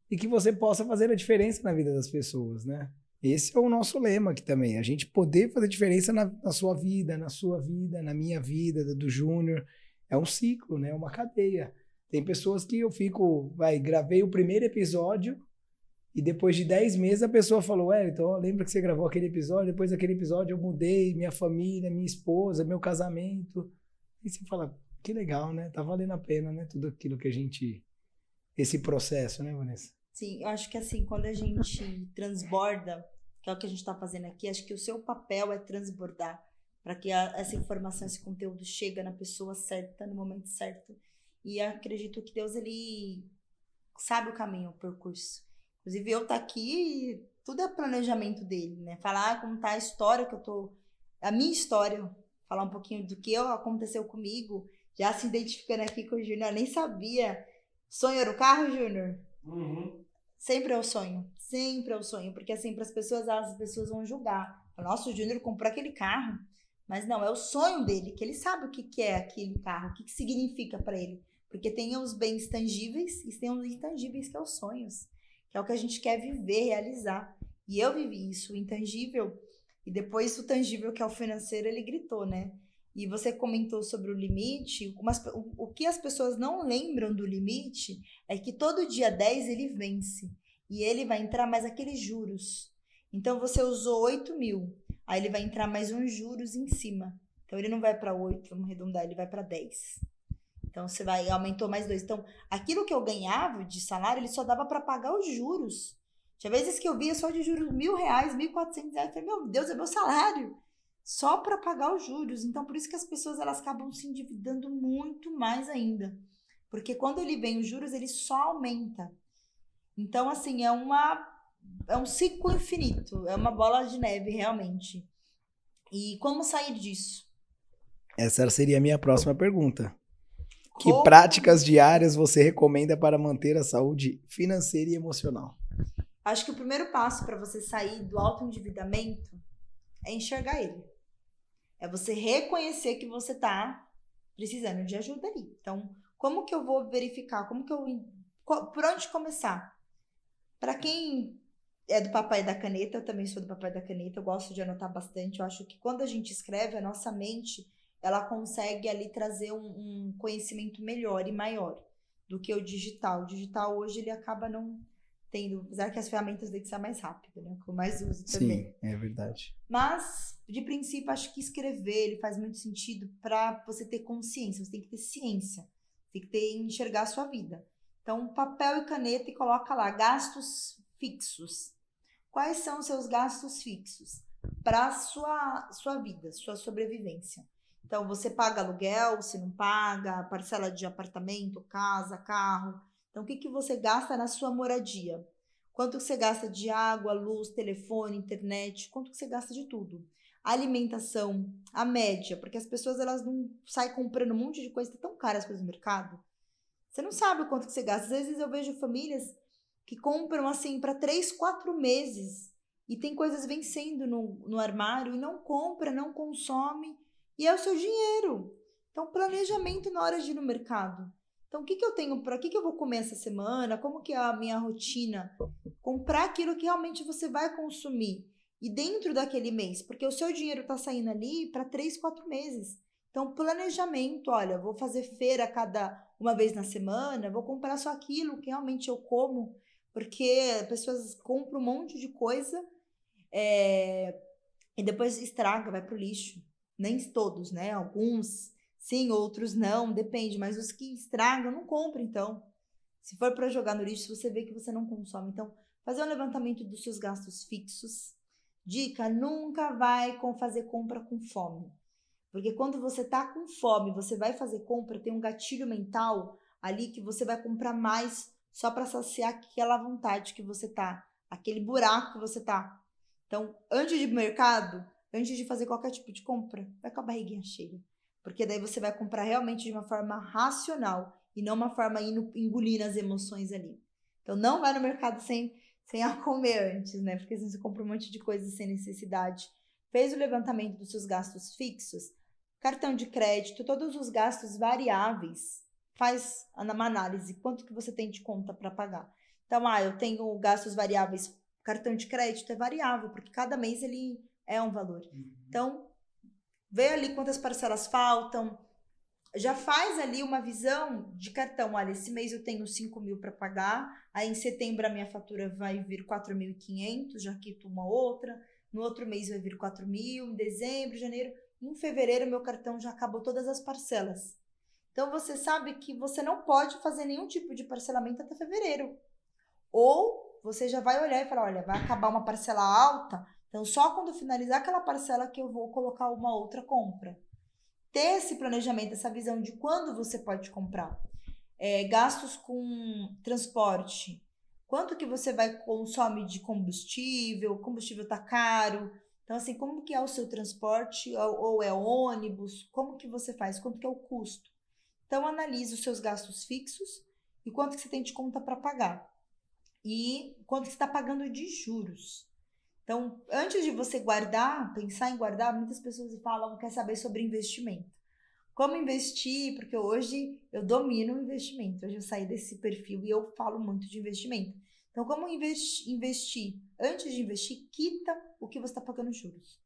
e que você possa fazer a diferença na vida das pessoas, né? Esse é o nosso lema aqui também, a gente poder fazer diferença na sua vida, na minha vida, do Júnior. É um ciclo, né? É uma cadeia. Tem pessoas que eu gravei o primeiro episódio e depois de 10 meses a pessoa falou, então lembra que você gravou aquele episódio? Depois daquele episódio eu mudei minha família, minha esposa, meu casamento. E você fala, que legal, né? Tá valendo a pena, né? Tudo aquilo que a gente... Esse processo, né, Vanessa? Sim, eu acho que assim, quando a gente transborda, que é o que a gente tá fazendo aqui, acho que o seu papel é transbordar para que essa informação, esse conteúdo chegue na pessoa certa, no momento certo. E acredito que Deus, ele sabe o caminho, o percurso. Inclusive, eu tá aqui, tudo é planejamento dele, né? Falar, contar a história que eu tô... A minha história, falar um pouquinho do que aconteceu comigo, já se identificando aqui com o Júnior, eu nem sabia. Sonho era o carro, Júnior? Uhum. Sempre é o sonho. Sempre é o sonho. Porque, assim, as pessoas vão julgar. Nossa, o Júnior comprou aquele carro. Mas não, é o sonho dele, que ele sabe o que é aquele carro, o que significa para ele. Porque tem os bens tangíveis e tem os intangíveis, que é os sonhos, que é o que a gente quer viver, realizar. E eu vivi isso, o intangível, e depois o tangível, que é o financeiro, ele gritou, né? E você comentou sobre o limite. O que as pessoas não lembram do limite é que todo dia 10 ele vence. E ele vai entrar mais aqueles juros. Então, você usou 8.000. Aí ele vai entrar mais uns juros em cima. Então, ele não vai para 8, vamos arredondar, ele vai para 10. Então, você vai, aumentou mais 2. Então, aquilo que eu ganhava de salário, ele só dava para pagar os juros. Tinha vezes que eu via só de juros R$1.000, R$1.400. Eu falei, meu Deus, é meu salário. Só para pagar os juros. Então, por isso que as pessoas elas acabam se endividando muito mais ainda. Porque quando ele vem os juros, ele só aumenta. Então, assim, é um ciclo infinito. É uma bola de neve, realmente. E como sair disso? Essa seria a minha próxima pergunta. Que Como? práticas diárias você recomenda para manter a saúde financeira e emocional? Acho que o primeiro passo para você sair do autoendividamento é enxergar ele. É você reconhecer que você está precisando de ajuda ali. Então, como que eu vou verificar? Por onde começar? Para quem é do papai da caneta, eu também sou do papai da caneta, eu gosto de anotar bastante. Eu acho que quando a gente escreve, a nossa mente, ela consegue ali trazer um conhecimento melhor e maior do que o digital. O digital hoje, ele acaba não tendo, apesar que as ferramentas têm que ser mais rápidas, né? Que eu mais uso também. Sim, é verdade. Mas, de princípio, acho que escrever ele faz muito sentido para você ter consciência, você tem que ter ciência, tem que enxergar a sua vida. Então, papel e caneta e coloca lá, gastos fixos. Quais são os seus gastos fixos para a sua vida, sua sobrevivência? Então, você paga aluguel, você não paga, parcela de apartamento, casa, carro. Então, o que você gasta na sua moradia? Quanto que você gasta de água, luz, telefone, internet? Quanto que você gasta de tudo? Alimentação, a média, porque as pessoas elas não saem comprando um monte de coisa, tá tão cara as coisas no mercado. Você não sabe o quanto que você gasta. Às vezes eu vejo famílias que compram assim para 3, 4 meses e tem coisas vencendo no armário e não compra, não consome e é o seu dinheiro. Então, planejamento na hora de ir no mercado. Então, o que eu tenho para que eu vou comer essa semana? Como que é a minha rotina? Comprar aquilo que realmente você vai consumir e dentro daquele mês, porque o seu dinheiro está saindo ali para 3, 4 meses. Então, planejamento, olha, vou fazer feira uma vez na semana, vou comprar só aquilo que realmente eu como, porque pessoas compram um monte de coisa e depois estraga, vai pro lixo. Nem todos, né? Alguns sim, outros não, depende, mas os que estragam, não compra então. Se for para jogar no lixo, você vê que você não consome. Então, fazer um levantamento dos seus gastos fixos. Dica, nunca vai fazer compra com fome. Porque quando você tá com fome, você vai fazer compra, tem um gatilho mental ali que você vai comprar mais só para saciar aquela vontade que você tá, aquele buraco que você tá. Então, antes de ir pro mercado, antes de fazer qualquer tipo de compra, vai com a barriguinha cheia. Porque daí você vai comprar realmente de uma forma racional e não uma forma engolindo as emoções ali. Então, não vai no mercado sem a comer antes, né? Porque senão você compra um monte de coisas sem necessidade. Fez o levantamento dos seus gastos fixos, cartão de crédito, todos os gastos variáveis, faz uma análise, quanto que você tem de conta para pagar. Então, eu tenho gastos variáveis, cartão de crédito é variável, porque cada mês ele é um valor. Então, vê ali quantas parcelas faltam, já faz ali uma visão de cartão. Olha, esse mês eu tenho 5.000 para pagar, aí em setembro a minha fatura vai vir 4.500, já quito uma outra, no outro mês vai vir 4.000, em dezembro, janeiro, em fevereiro meu cartão já acabou todas as parcelas. Então você sabe que você não pode fazer nenhum tipo de parcelamento até fevereiro. Ou você já vai olhar e falar, olha, vai acabar uma parcela alta, então só quando finalizar aquela parcela que eu vou colocar uma outra compra. Ter esse planejamento, essa visão de quando você pode comprar. Gastos com transporte. Quanto que você consome de combustível? O combustível está caro. Então, assim, como que é o seu transporte? Ou é ônibus? Como que você faz? Quanto que é o custo? Então, analise os seus gastos fixos e quanto que você tem de conta para pagar. E quanto que você está pagando de juros. Então, antes de você guardar, pensar em guardar, muitas pessoas falam, quer saber sobre investimento. Como investir? Porque hoje eu domino o investimento. Hoje eu saí desse perfil e eu falo muito de investimento. Então, como investir? Antes de investir, quita o que você está pagando juros.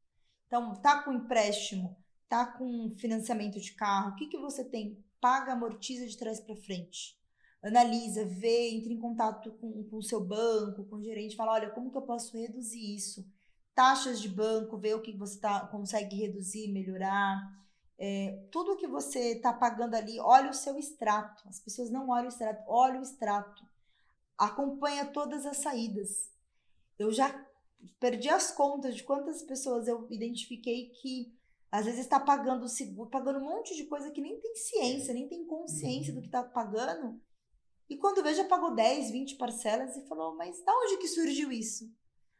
Então, tá com empréstimo, tá com financiamento de carro, o que você tem? Paga, amortiza de trás para frente. Analisa, vê, entra em contato com o seu banco, com o gerente, fala, olha, como que eu posso reduzir isso? Taxas de banco, vê o que você consegue reduzir, melhorar. Tudo que você está pagando ali, olha o seu extrato. As pessoas não olham o extrato, olha o extrato. Acompanha todas as saídas. Eu já perdi as contas de quantas pessoas eu identifiquei que às vezes está pagando seguro, pagando um monte de coisa que nem tem ciência, nem tem consciência do que está pagando. E quando vê, já pagou 10, 20 parcelas e falou, mas da onde que surgiu isso?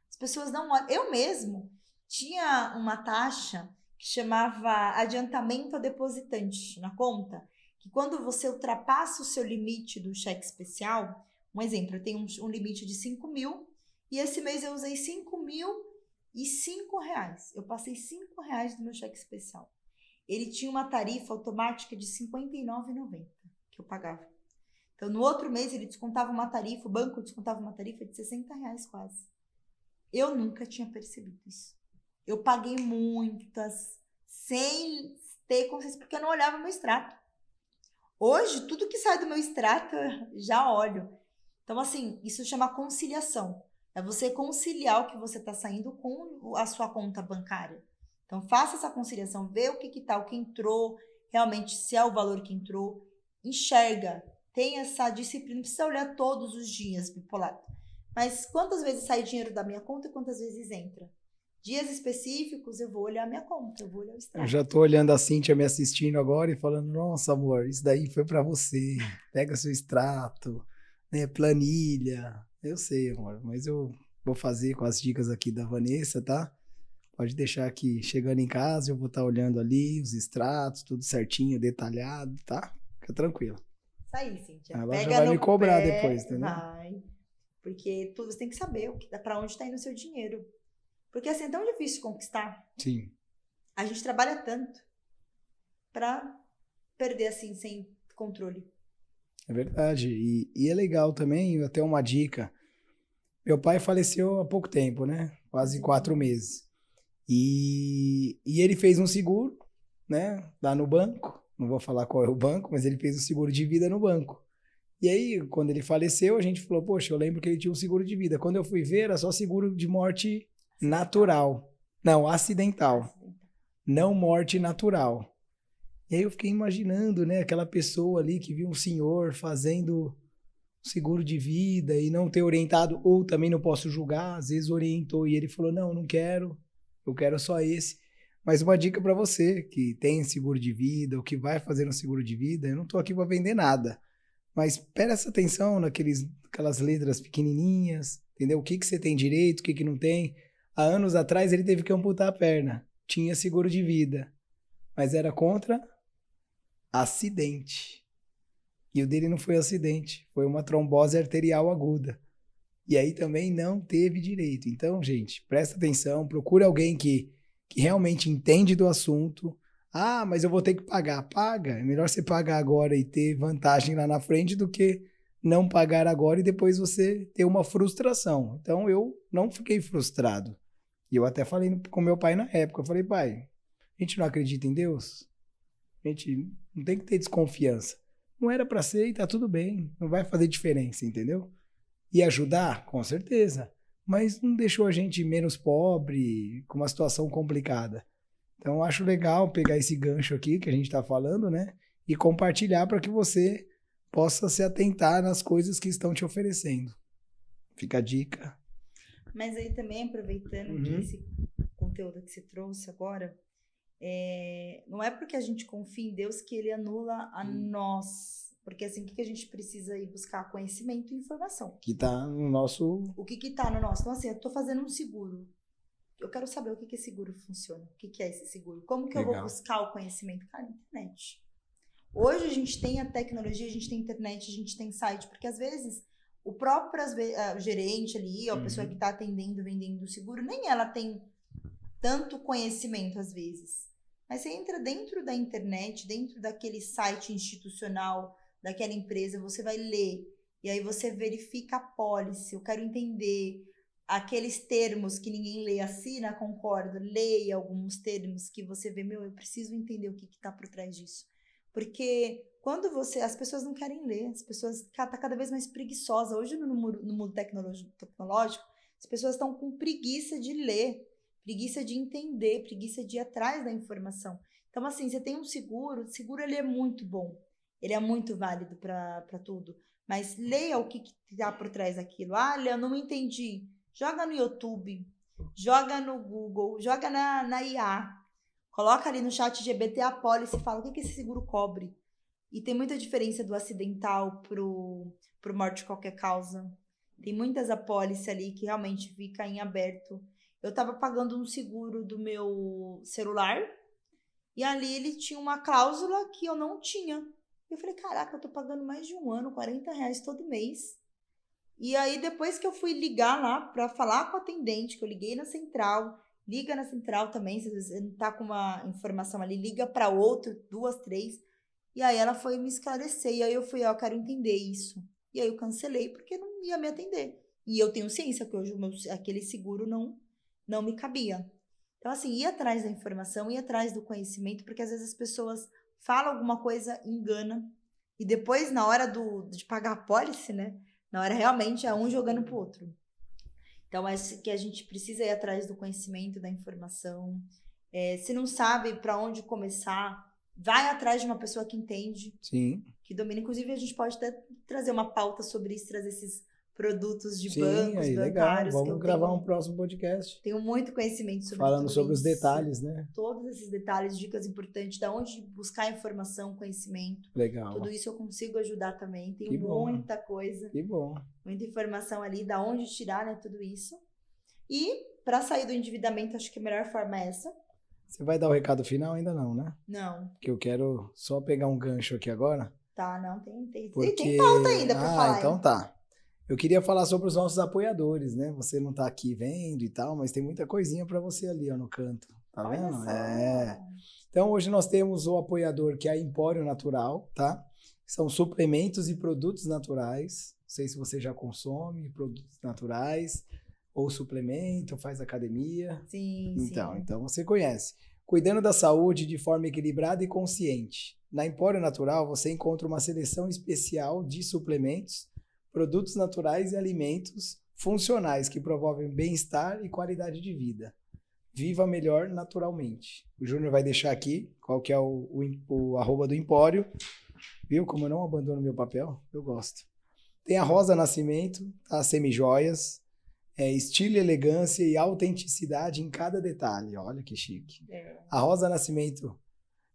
As pessoas não olham. Eu mesmo tinha uma taxa que chamava adiantamento a depositante na conta, que quando você ultrapassa o seu limite do cheque especial, um exemplo, eu tenho um limite de 5.000 e esse mês eu usei 5.005 reais. Eu passei 5 reais do meu cheque especial. Ele tinha uma tarifa automática de R$ 59,90 que eu pagava. Então, no outro mês, ele descontava uma tarifa, o banco descontava uma tarifa de 60 reais quase. Eu nunca tinha percebido isso. Eu paguei muitas, sem ter consciência, porque eu não olhava meu extrato. Hoje, tudo que sai do meu extrato, eu já olho. Então, assim, isso chama conciliação. É você conciliar o que você está saindo com a sua conta bancária. Então, faça essa conciliação, vê o que está, o que entrou, realmente, se é o valor que entrou, enxerga. Tem essa disciplina, não precisa olhar todos os dias, bipolar. Mas quantas vezes sai dinheiro da minha conta e quantas vezes entra? Dias específicos, eu vou olhar a minha conta, eu vou olhar o extrato. Eu já tô olhando a Cíntia me assistindo agora e falando, nossa, amor, isso daí foi pra você. Pega seu extrato, né, planilha. Eu sei, amor, mas eu vou fazer com as dicas aqui da Vanessa, tá? Pode deixar que chegando em casa eu vou estar olhando ali os extratos, tudo certinho, detalhado, tá? Fica tranquilo. Isso aí, Cíntia. Ela Pega já vai no me cobrar pé, depois, entendeu? vai. Porque você tem que saber para onde está indo o seu dinheiro. Porque assim, é tão difícil conquistar. Sim. A gente trabalha tanto para perder assim, sem controle. É verdade. E é legal também, até uma dica. Meu pai faleceu há pouco tempo, né? Quase 4 meses. E ele fez um seguro, né? Lá no banco. Não vou falar qual é o banco, mas ele fez um seguro de vida no banco. E aí, quando ele faleceu, a gente falou, poxa, eu lembro que ele tinha um seguro de vida. Quando eu fui ver, era só seguro de morte natural. Não, acidental. Não morte natural. E aí eu fiquei imaginando, né? Aquela pessoa ali que viu um senhor fazendo seguro de vida e não ter orientado, ou também não posso julgar, às vezes orientou e ele falou, não quero, eu quero só esse. Mas uma dica para você que tem seguro de vida, ou que vai fazer um seguro de vida, eu não tô aqui para vender nada. Mas presta atenção naquelas letras pequenininhas, entendeu? O que você tem direito, o que não tem. Há anos atrás ele teve que amputar a perna. Tinha seguro de vida, mas era contra acidente. E o dele não foi acidente, foi uma trombose arterial aguda. E aí também não teve direito. Então, gente, presta atenção, procure alguém que realmente entende do assunto. Ah, mas eu vou ter que pagar. Paga. É melhor você pagar agora e ter vantagem lá na frente do que não pagar agora e depois você ter uma frustração. Então, eu não fiquei frustrado. E eu até falei com meu pai na época. Eu falei, pai, a gente não acredita em Deus? A gente não tem que ter desconfiança. Não era para ser e tá tudo bem. Não vai fazer diferença, entendeu? E ajudar? Com certeza. Mas não deixou a gente menos pobre, com uma situação complicada. Então, eu acho legal pegar esse gancho aqui que a gente está falando, né? E compartilhar para que você possa se atentar nas coisas que estão te oferecendo. Fica a dica. Mas aí também, aproveitando que esse conteúdo que você trouxe agora, não é porque a gente confia em Deus que ele anula a nós. Porque assim, o que a gente precisa ir buscar? Conhecimento e informação. Que tá no nosso... O que tá no nosso? Então assim, eu tô fazendo um seguro. Eu quero saber o que esse seguro funciona. O que é esse seguro? Como que Legal. Eu vou buscar o conhecimento? Cara, internet. Hoje a gente tem a tecnologia, a gente tem internet, a gente tem site. Porque às vezes o próprio o gerente ali, ou a pessoa que está atendendo, vendendo o seguro, nem ela tem tanto conhecimento às vezes. Mas você entra dentro da internet, dentro daquele site institucional, daquela empresa, você vai ler, e aí você verifica a pólice, eu quero entender aqueles termos que ninguém lê, assina, concordo, leia alguns termos que você vê, eu preciso entender o que está por trás disso. Porque quando as pessoas não querem ler, as pessoas estão cada vez mais preguiçosas. Hoje, no mundo tecnológico, as pessoas estão com preguiça de ler, preguiça de entender, preguiça de ir atrás da informação. Então, assim, você tem um seguro, o seguro ele é muito bom, ele é muito válido para tudo, mas leia o que está por trás daquilo. Eu não entendi. Joga no YouTube, joga no Google, joga na IA, coloca ali no chat GPT a pólice e fala o que esse seguro cobre. E tem muita diferença do acidental pro morte de qualquer causa. Tem muitas apólices ali que realmente fica em aberto. Eu tava pagando um seguro do meu celular e ali ele tinha uma cláusula que eu não tinha. Eu falei, caraca, eu tô pagando mais de um ano, R$40 todo mês. E aí, depois que eu fui ligar lá para falar com o atendente, que eu liguei na central, liga na central também, se você não tá com uma informação ali, liga para outro, 2, 3. E aí ela foi me esclarecer, e aí eu fui, eu quero entender isso. E aí eu cancelei, porque não ia me atender. E eu tenho ciência que hoje aquele seguro não me cabia. Então, assim, ir atrás da informação, ir atrás do conhecimento, porque às vezes as pessoas falam alguma coisa, engana, e depois, na hora de pagar a pólice, né? Na hora realmente é um jogando pro outro. Então, é que a gente precisa ir atrás do conhecimento, da informação. Se não sabe para onde começar, vai atrás de uma pessoa que entende. Sim. Que domina. Inclusive, a gente pode até trazer uma pauta sobre isso, trazer esses produtos de Sim, bancos, aí, bancários. legal. Vamos gravar um próximo podcast. Tenho muito conhecimento sobre falando tudo sobre isso. Os detalhes, né? Todos esses detalhes, dicas importantes, da onde buscar informação, conhecimento. Legal. Tudo isso eu consigo ajudar também. Tem muita coisa. Que bom. Muita informação ali, da onde tirar, né, tudo isso. E para sair do endividamento, acho que a melhor forma é essa. Você vai dar o recado final? Ainda não, né? Não. Que eu quero só pegar um gancho aqui agora. Tá, não, tem Porque... pauta ainda pra falar. Então tá. Eu queria falar sobre os nossos apoiadores, né? Você não tá aqui vendo e tal, mas tem muita coisinha para você ali, ó, no canto. Tá vendo? Então hoje nós temos o apoiador que é a Empório Natural, tá? São suplementos e produtos naturais. Não sei se você já consome produtos naturais ou suplemento, faz academia. Sim. Então você conhece. Cuidando da saúde de forma equilibrada e consciente. Na Empório Natural você encontra uma seleção especial de suplementos, produtos naturais e alimentos funcionais que promovem bem-estar e qualidade de vida. Viva melhor naturalmente. O Júnior vai deixar aqui qual que é o arroba do Empório. Viu como eu não abandono meu papel? Eu gosto. Tem a Rosa Nascimento, as semijoias, estilo, elegância e autenticidade em cada detalhe. Olha que chique. A Rosa Nascimento,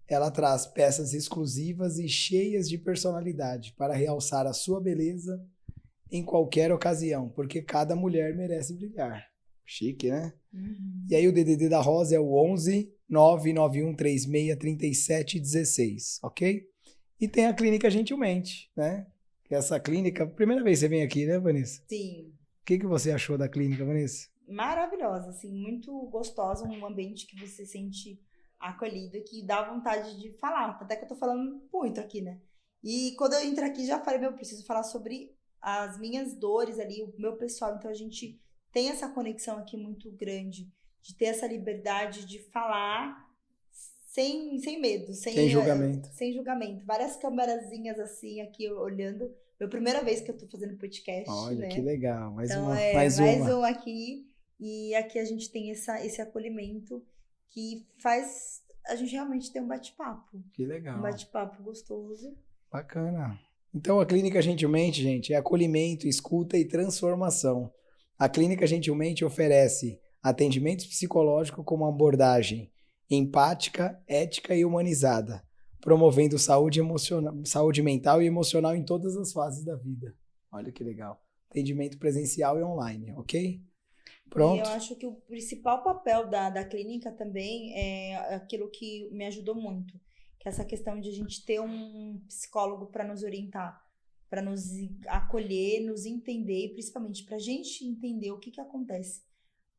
ela traz peças exclusivas e cheias de personalidade para realçar a sua beleza em qualquer ocasião, porque cada mulher merece brilhar. Chique, né? Uhum. E aí o DDD da Rosa é o 11 991 36 37 16, ok? E tem a Clínica Gentilmente, né? Que essa clínica, primeira vez que você vem aqui, né, Vanessa? Sim. O que você achou da clínica, Vanessa? Maravilhosa, assim, muito gostosa, um ambiente que você sente acolhido, que dá vontade de falar, até que eu tô falando muito aqui, né? E quando eu entro aqui, já falei, eu preciso falar sobre as minhas dores ali, o meu pessoal, então a gente tem essa conexão aqui muito grande, de ter essa liberdade de falar sem medo, sem julgamento. Sem julgamento. Várias câmerazinhas assim aqui olhando. Foi a primeira vez que eu tô fazendo podcast. Olha, né? Que legal. Mais então, uma. Mais um aqui. E aqui a gente tem esse acolhimento que faz a gente realmente ter um bate-papo. Que legal. Um bate-papo gostoso. Bacana. Então, a Clínica Gentilmente, gente, é acolhimento, escuta e transformação. A Clínica Gentilmente oferece atendimento psicológico com uma abordagem empática, ética e humanizada, promovendo saúde mental e emocional em todas as fases da vida. Olha que legal. Atendimento presencial e online, ok? Pronto. E eu acho que o principal papel da clínica também é aquilo que me ajudou muito, que é essa questão de a gente ter um psicólogo para nos orientar. para nos acolher, nos entender, e principalmente para a gente entender o que acontece.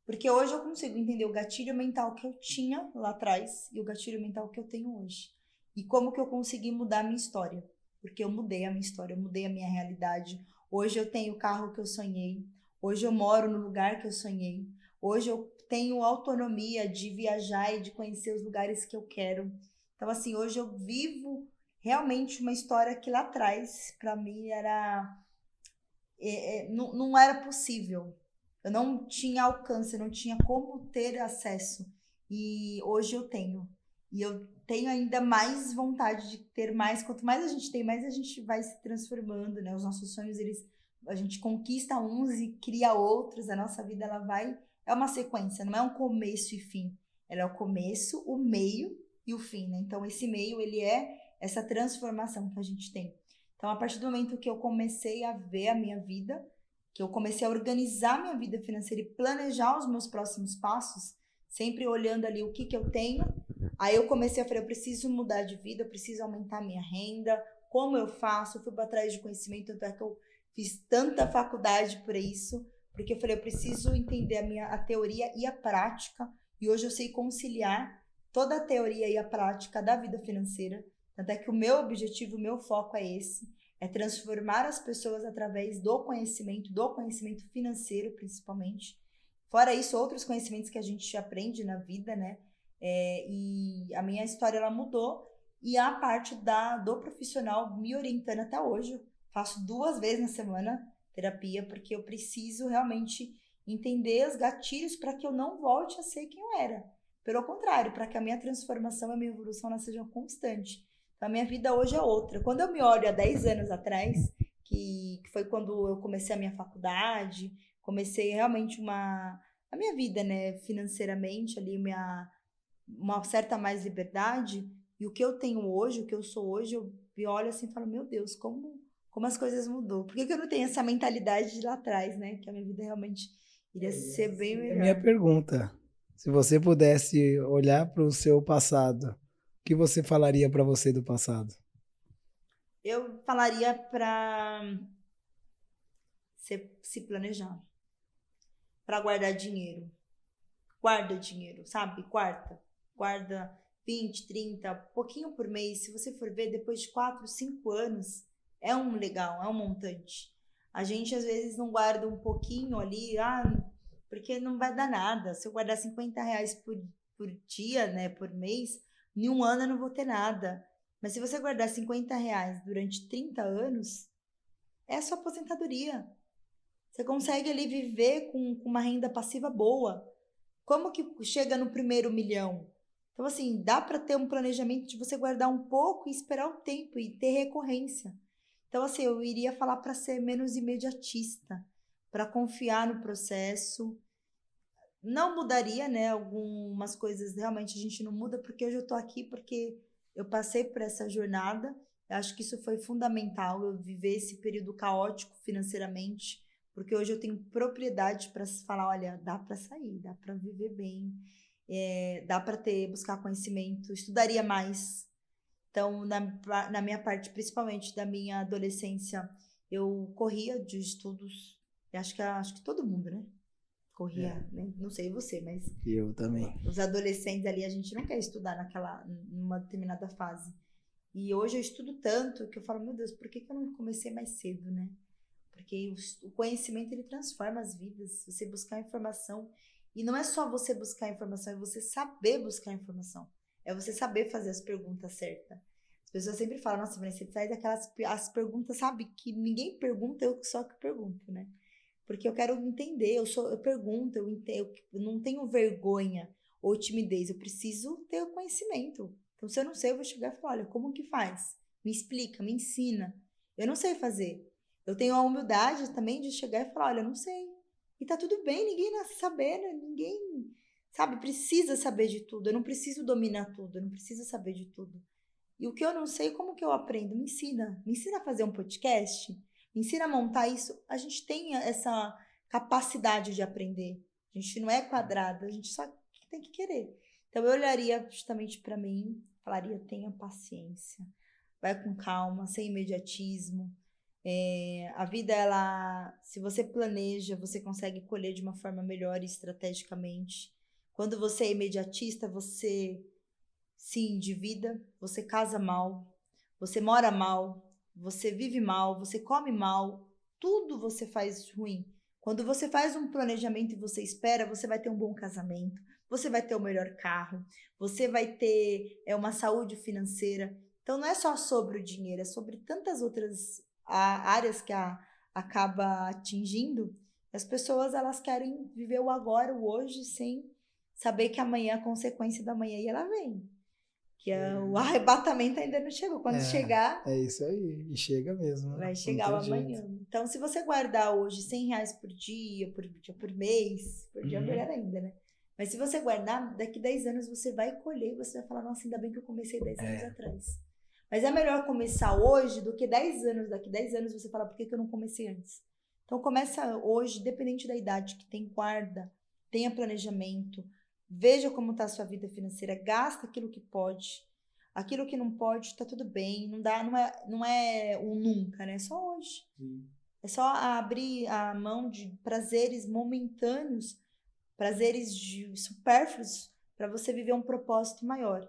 Porque hoje eu consigo entender o gatilho mental que eu tinha lá atrás e o gatilho mental que eu tenho hoje. E como que eu consegui mudar a minha história. Porque eu mudei a minha história, eu mudei a minha realidade. Hoje eu tenho o carro que eu sonhei. Hoje eu moro no lugar que eu sonhei. Hoje eu tenho autonomia de viajar e de conhecer os lugares que eu quero. Então, assim, hoje eu vivo realmente uma história que lá atrás, para mim, não era possível. Eu não tinha alcance, não tinha como ter acesso. E hoje eu tenho. E eu tenho ainda mais vontade de ter mais. Quanto mais a gente tem, mais a gente vai se transformando, né? Os nossos sonhos, a gente conquista uns e cria outros. A nossa vida, ela vai... É uma sequência, não é um começo e fim. Ela é o começo, o meio e o fim, né? Então, esse meio, ele é essa transformação que a gente tem. Então, a partir do momento que eu comecei a ver a minha vida, que eu comecei a organizar minha vida financeira e planejar os meus próximos passos, sempre olhando ali o que eu tenho, aí eu comecei a falar, eu preciso mudar de vida, eu preciso aumentar minha renda, como eu faço? Eu fui para trás de conhecimento, tanto é que eu fiz tanta faculdade por isso, porque eu falei, eu preciso entender a teoria e a prática, e hoje eu sei conciliar toda a teoria e a prática da vida financeira, tanto é que o meu objetivo, o meu foco é esse, é transformar as pessoas através do conhecimento financeiro, principalmente. Fora isso, outros conhecimentos que a gente aprende na vida, né? E a minha história, ela mudou. E a parte do profissional me orientando até hoje. Eu faço 2 vezes na semana terapia, porque eu preciso realmente entender os gatilhos para que eu não volte a ser quem eu era. Pelo contrário, para que a minha transformação e a minha evolução ela sejam constantes. Então, a minha vida hoje é outra. Quando eu me olho há 10 anos atrás, que foi quando eu comecei a minha faculdade, comecei realmente a minha vida, né, financeiramente, ali, uma certa mais liberdade, e o que eu tenho hoje, o que eu sou hoje, eu me olho assim e falo, meu Deus, como as coisas mudou. Por que eu não tenho essa mentalidade de lá atrás, né? Que a minha vida realmente iria ser bem É a minha melhor. pergunta. Se você pudesse olhar para o seu passado, o que você falaria para você do passado? Eu falaria para se planejar, para guardar dinheiro. Guarda dinheiro, sabe? Guarda 20, 30, pouquinho por mês. Se você for ver, depois de 4, 5 anos, é um legal, é um montante. A gente às vezes não guarda um pouquinho ali, porque não vai dar nada. Se eu guardar R$ 50 por dia, né, por mês, em um ano eu não vou ter nada. Mas se você guardar R$ 50 durante 30 anos, é a sua aposentadoria. Você consegue ali viver com uma renda passiva boa. Como que chega no primeiro milhão? Então, assim, dá para ter um planejamento de você guardar um pouco e esperar o tempo e ter recorrência. Então, assim, eu iria falar para ser menos imediatista, para confiar no processo. Não mudaria, né? Algumas coisas realmente a gente não muda, porque hoje eu estou aqui porque eu passei por essa jornada. Eu acho que isso foi fundamental, eu viver esse período caótico financeiramente, porque hoje eu tenho propriedade para falar, olha, dá para sair, dá para viver bem, dá para buscar conhecimento, estudaria mais. Então, na minha parte, principalmente da minha adolescência, eu corria de estudos, acho que todo mundo, né? Corria, né? Não sei você, mas Eu também. os adolescentes ali, a gente não quer estudar numa determinada fase. E hoje eu estudo tanto que eu falo, meu Deus, por que eu não comecei mais cedo, né? Porque o conhecimento, ele transforma as vidas. Você buscar informação. E não é só você buscar informação, é você saber buscar informação. É você saber fazer as perguntas certas. As pessoas sempre falam, nossa, Vanessa, você faz as perguntas, sabe? Que ninguém pergunta, eu só que pergunto, né? Porque eu quero entender, eu pergunto, eu não tenho vergonha ou timidez, eu preciso ter o conhecimento. Então, se eu não sei, eu vou chegar e falar, olha, como que faz? Me explica, me ensina. Eu não sei fazer. Eu tenho a humildade também de chegar e falar, olha, eu não sei. E tá tudo bem, ninguém nasce sabendo, ninguém, sabe, precisa saber de tudo. Eu não preciso dominar tudo, eu não preciso saber de tudo. E o que eu não sei, como que eu aprendo? Me ensina. Me ensina a fazer um podcast. Me ensina a montar isso. A gente tem essa capacidade de aprender. A gente não é quadrada, a gente só tem que querer. Então eu olharia justamente para mim, falaria: tenha paciência, vai com calma, sem imediatismo. A vida, ela, se você planeja, você consegue colher de uma forma melhor e estrategicamente. Quando você é imediatista, você se endivida, você casa mal, você mora mal, você vive mal, você come mal, tudo você faz ruim. Quando você faz um planejamento e você espera, você vai ter um bom casamento, você vai ter o melhor carro, você vai ter uma saúde financeira. Então não é só sobre o dinheiro, é sobre tantas outras áreas que acaba atingindo. As pessoas, elas querem viver o agora, o hoje, sem saber que amanhã, a consequência da manhã, e ela vem. Que o arrebatamento ainda não chegou. Quando chegar... É isso aí. E chega mesmo, né? Vai chegar o amanhã. Então, se você guardar hoje R$ 100 por dia, por mês, por dia é melhor ainda, né? Mas se você guardar, daqui 10 anos você vai colher e você vai falar, nossa, ainda bem que eu comecei 10 anos atrás. Mas é melhor começar hoje do que 10 anos. Daqui 10 anos você fala, por que eu não comecei antes? Então, começa hoje, dependente da idade que tem, guarda, tenha planejamento, veja como está a sua vida financeira, gasta aquilo que pode. Aquilo que não pode, tá tudo bem. Não é um nunca, né? É só hoje. É só abrir a mão de prazeres momentâneos, prazeres supérfluos, para você viver um propósito maior.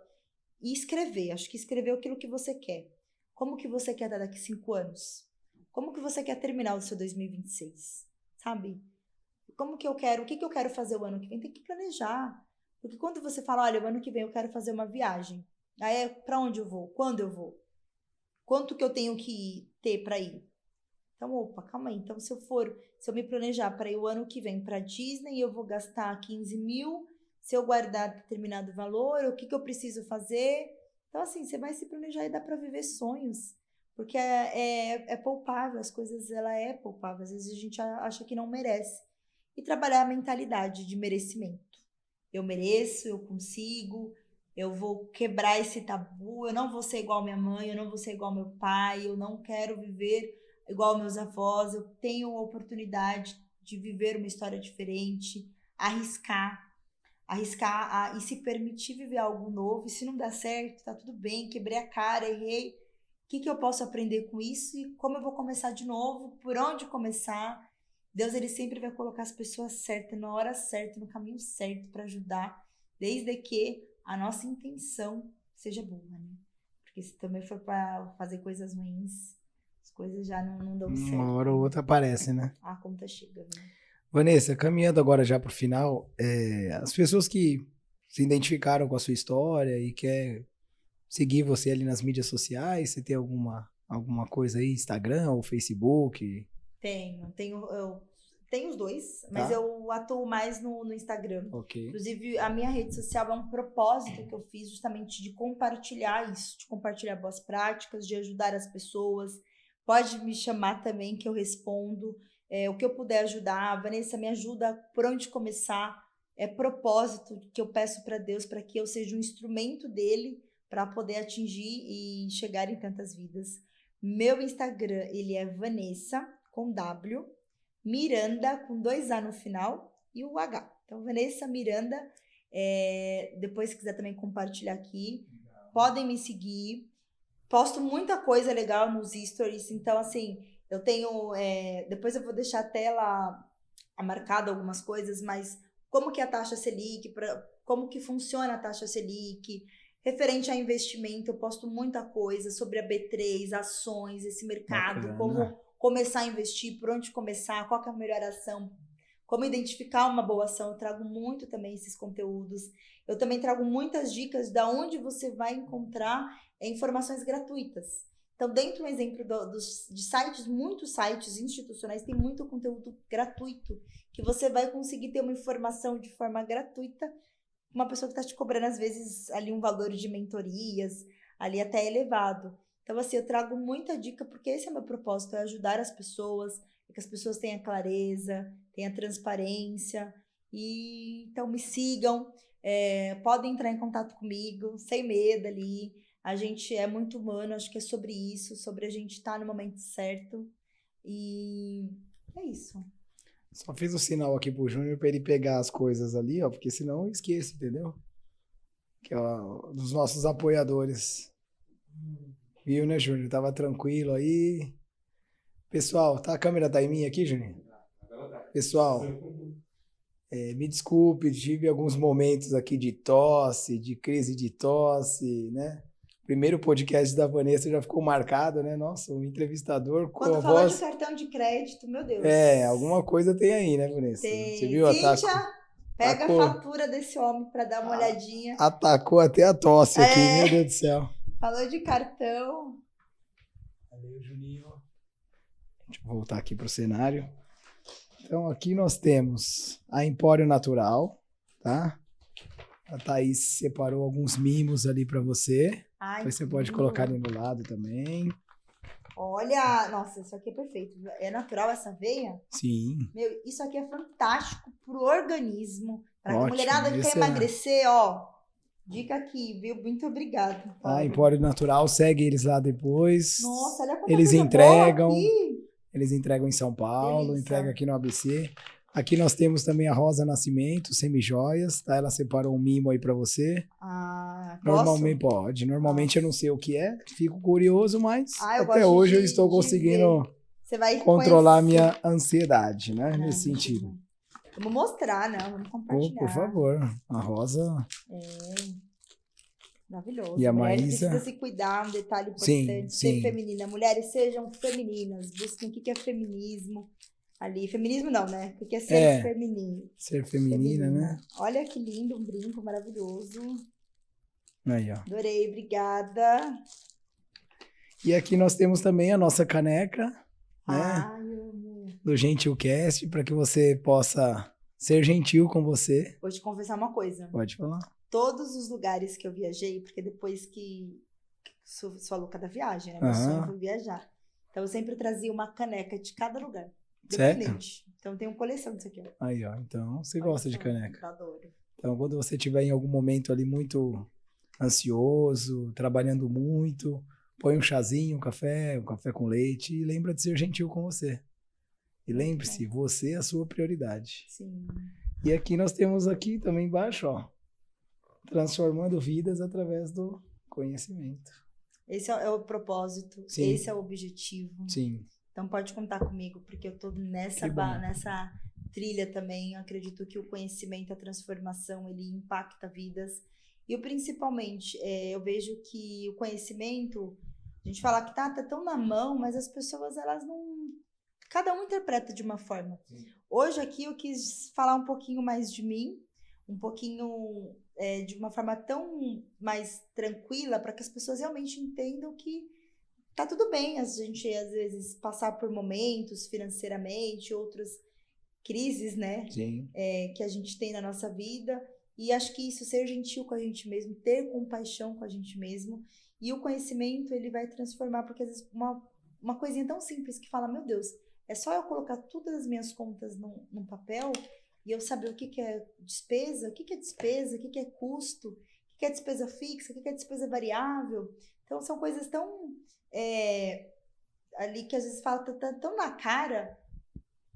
E escrever. Acho que escrever aquilo que você quer. Como que você quer dar daqui 5 anos? Como que você quer terminar o seu 2026? Sabe? Como que eu quero? O que eu quero fazer o ano que vem? Tem que planejar. Porque quando você fala, olha, o ano que vem eu quero fazer uma viagem. Aí, para onde eu vou? Quando eu vou? Quanto que eu tenho que ter para ir? Então, opa, calma aí. Então, se eu me planejar para ir o ano que vem para Disney, eu vou gastar 15 mil. Se eu guardar determinado valor, o que eu preciso fazer? Então, assim, você vai se planejar e dá para viver sonhos. Porque é poupável, as coisas, ela é poupável. Às vezes a gente acha que não merece. E trabalhar a mentalidade de merecimento. Eu mereço, eu consigo... Eu vou quebrar esse tabu, eu não vou ser igual minha mãe, eu não vou ser igual meu pai, eu não quero viver igual meus avós, eu tenho a oportunidade de viver uma história diferente, arriscar e se permitir viver algo novo. E se não der certo, tá tudo bem, quebrei a cara, errei. O que eu posso aprender com isso e como eu vou começar de novo, por onde começar? Deus, ele sempre vai colocar as pessoas certas, na hora certa, no caminho certo para ajudar, desde que a nossa intenção seja boa, né? Porque se também for para fazer coisas ruins, as coisas já não dão certo. Uma hora ou outra aparece, né? A conta chega, né? Vanessa, caminhando agora já para o final, as pessoas que se identificaram com a sua história e quer seguir você ali nas mídias sociais, você tem alguma coisa aí, Instagram ou Facebook? Tenho os dois, mas eu atuo mais no Instagram. Okay. Inclusive, a minha rede social é um propósito que eu fiz justamente de compartilhar isso, de compartilhar boas práticas, de ajudar as pessoas. Pode me chamar também que eu respondo. O que eu puder ajudar. Vanessa, me ajuda por onde começar. É propósito que eu peço para Deus, para que eu seja um instrumento dele para poder atingir e chegar em tantas vidas. Meu Instagram, ele é Vanessa, com W, Miranda, com 2 A no final, e o H. Então, Vanessa Miranda, depois se quiser também compartilhar aqui, podem me seguir. Posto muita coisa legal nos stories, então, assim, eu tenho... depois eu vou deixar a tela marcada algumas coisas, mas como que é a taxa Selic, como que funciona a taxa Selic, referente a investimento, eu posto muita coisa sobre a B3, ações, esse mercado, como começar a investir, por onde começar, qual que é a melhor ação, como identificar uma boa ação. Eu trago muito também esses conteúdos. Eu também trago muitas dicas de onde você vai encontrar informações gratuitas. Então, dentro do exemplo de sites, muitos sites institucionais tem muito conteúdo gratuito, que você vai conseguir ter uma informação de forma gratuita, uma pessoa que está te cobrando, às vezes, ali um valor de mentorias, ali até elevado. Então, assim, eu trago muita dica, porque esse é o meu propósito, é ajudar as pessoas, que as pessoas tenham clareza, tenham transparência. E então, me sigam, podem entrar em contato comigo, sem medo ali. A gente é muito humano, acho que é sobre isso, sobre a gente estar no momento certo. E é isso. Só fiz o sinal aqui pro Júnior para ele pegar as coisas ali, ó, porque senão eu esqueço, entendeu? Que é dos nossos apoiadores. Viu, né, Júnior? Tava tranquilo aí. Pessoal, a câmera tá em mim aqui, Juninho? Agora tá. Pessoal, me desculpe, tive alguns momentos aqui de tosse, de crise de tosse, né? Primeiro podcast da Vanessa já ficou marcado, né? Nossa, um entrevistador com Quando a falou voz... de cartão de crédito, meu Deus. alguma coisa tem aí, né, Vanessa? Tem. Você viu? Cíntia, pega atacou. a fatura desse homem pra dar uma olhadinha. Atacou até a tosse aqui, É. meu Deus do céu. Falou de cartão. Valeu, Juninho. Deixa eu voltar aqui pro cenário. Então, aqui nós temos a Empório Natural, tá? A Thaís separou alguns mimos ali pra você. Ai, Aí você que pode lindo. colocar ali no lado também. Olha, nossa, isso aqui é perfeito. É natural essa aveia? Sim. Meu, isso aqui é fantástico pro organismo. Pra Ótimo, mulherada que quer excelente. emagrecer, ó. Dica aqui, viu? Muito obrigada. A Empório Natural, segue eles lá depois. Nossa, olha quanta Eles coisa entregam. boa aqui. Eles entregam em São Paulo, Delícia. entrega aqui no ABC. Aqui nós temos também a Rosa Nascimento, semijoias, tá? Ela separou um mimo aí pra você. Ah, Normalmente posso? pode. Normalmente eu não sei o que é, fico curioso, mas Ah, eu até gosto hoje eu de- estou de conseguindo Você vai controlar a conhecer. minha ansiedade, né? Não, Nesse mentira. sentido. Vamos mostrar, né? Vamos compartilhar. Por favor. A Rosa. Maravilhoso. E a Mulher Maísa? precisa se cuidar, um detalhe Sim, importante. sim. Ser feminina. Mulheres sejam femininas. Busquem o que é feminismo. Ali. Feminismo não, né? O que é ser feminino. Ser feminina, né? Olha que lindo, um brinco maravilhoso. Aí, ó. Adorei, obrigada. E aqui nós temos também a nossa caneca, né? Ai, amo. Do GentilCast, para que você possa ser gentil com você. Vou te confessar uma coisa. Pode falar. Todos os lugares que eu viajei, porque depois que sou louca da viagem, né? Meu Aham. sonho foi viajar. Então eu sempre trazia uma caneca de cada lugar. Sério? Independente. Então eu tenho coleção disso aqui, ó. Aí, ó. Então, você Olha gosta de só, caneca. Adoro. Então, quando você estiver em algum momento ali muito ansioso, trabalhando muito, põe um chazinho, um café com leite e lembra de ser gentil com você. E lembre-se, você é a sua prioridade. Sim. E aqui nós temos aqui também embaixo, ó, transformando vidas através do conhecimento. Esse é o propósito. Sim. Esse é o objetivo. Sim, Então pode contar comigo, porque eu tô nessa, Que bom. nessa trilha também. Eu acredito que o conhecimento, a transformação, ele impacta vidas. E eu, principalmente, eu vejo que o conhecimento, a gente fala que tá tão na mão, mas as pessoas, elas não... Cada um interpreta de uma forma. Sim. Hoje aqui eu quis falar um pouquinho mais de mim, um pouquinho de uma forma tão mais tranquila, para que as pessoas realmente entendam que tá tudo bem a gente, às vezes, passar por momentos financeiramente, outras crises, né, sim, que a gente tem na nossa vida. E acho que isso, ser gentil com a gente mesmo, ter compaixão com a gente mesmo. E o conhecimento, ele vai transformar, porque às vezes uma coisinha tão simples que fala, meu Deus, é só eu colocar todas as minhas contas num papel e eu saber o que é despesa, o que é despesa, o que é custo, o que é despesa fixa, o que é despesa variável. Então, são coisas tão ali que às vezes fala tão na cara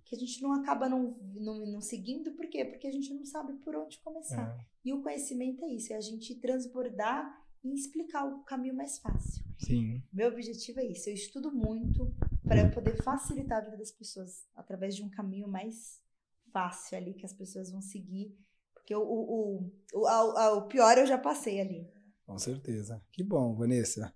que a gente não acaba não seguindo. Por quê? Porque a gente não sabe por onde começar. E o conhecimento é isso, é a gente transbordar e explicar o caminho mais fácil. sim. Meu objetivo é isso. Eu estudo muito para eu poder facilitar a vida das pessoas através de um caminho mais fácil ali que as pessoas vão seguir. Porque o pior eu já passei ali. Com certeza. Que bom, Vanessa.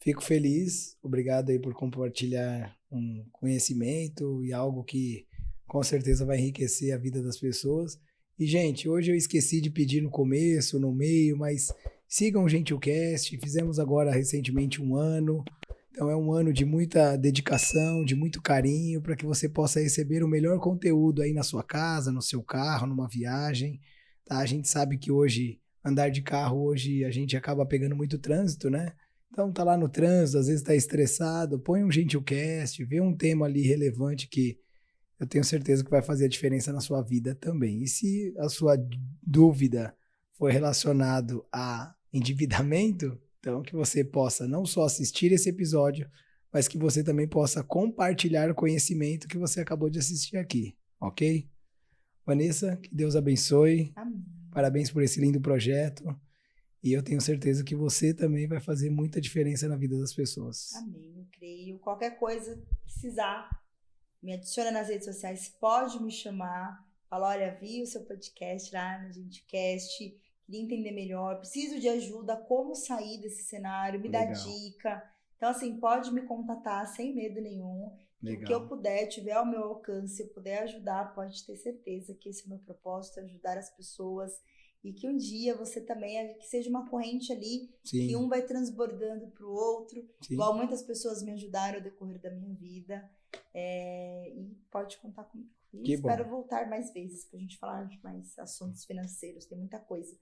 Fico feliz. Obrigado aí por compartilhar um conhecimento e algo que com certeza vai enriquecer a vida das pessoas. E, gente, hoje eu esqueci de pedir no começo, no meio, mas sigam o GentilCast. Fizemos agora recentemente 1 ano. Então é um ano de muita dedicação, de muito carinho, para que você possa receber o melhor conteúdo aí na sua casa, no seu carro, numa viagem. Tá? A gente sabe que hoje, andar de carro, hoje a gente acaba pegando muito trânsito, né? Então tá lá no trânsito, às vezes tá estressado, põe um GentilCast, vê um tema ali relevante que eu tenho certeza que vai fazer a diferença na sua vida também. E se a sua dúvida for relacionado a endividamento, então que você possa não só assistir esse episódio, mas que você também possa compartilhar o conhecimento que você acabou de assistir aqui, ok? Vanessa, que Deus abençoe. Amém. Parabéns por esse lindo projeto. E eu tenho certeza que você também vai fazer muita diferença na vida das pessoas. Amém, eu creio. Qualquer coisa, precisar, me adiciona nas redes sociais, pode me chamar. Fala, olha, vi o seu podcast lá no GentilCast, queria entender melhor, preciso de ajuda, como sair desse cenário, me dá dica. Então, assim, pode me contatar sem medo nenhum. O que eu puder, tiver ao meu alcance, se eu puder ajudar, pode ter certeza que esse é o meu propósito, ajudar as pessoas. E que um dia você também, que seja uma corrente ali, Sim. que um vai transbordando para o outro. Sim. Igual muitas pessoas me ajudaram ao decorrer da minha vida. E pode contar comigo. E espero voltar mais vezes para a gente falar de mais assuntos financeiros. Tem muita coisa.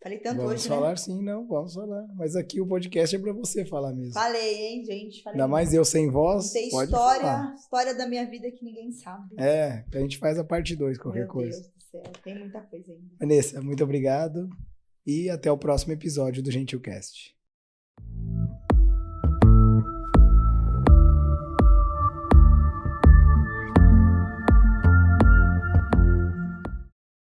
Falei tanto vamos hoje, falar, né? Sim, não, vamos falar. Mas aqui o podcast é para você falar mesmo. Falei, hein, gente? Falei. Ainda mais eu sem voz, tem pode falar. História da minha vida que ninguém sabe. A gente faz a parte 2, qualquer coisa. Meu Deus do céu, tem muita coisa ainda. Vanessa, muito obrigado e até o próximo episódio do GentilCast.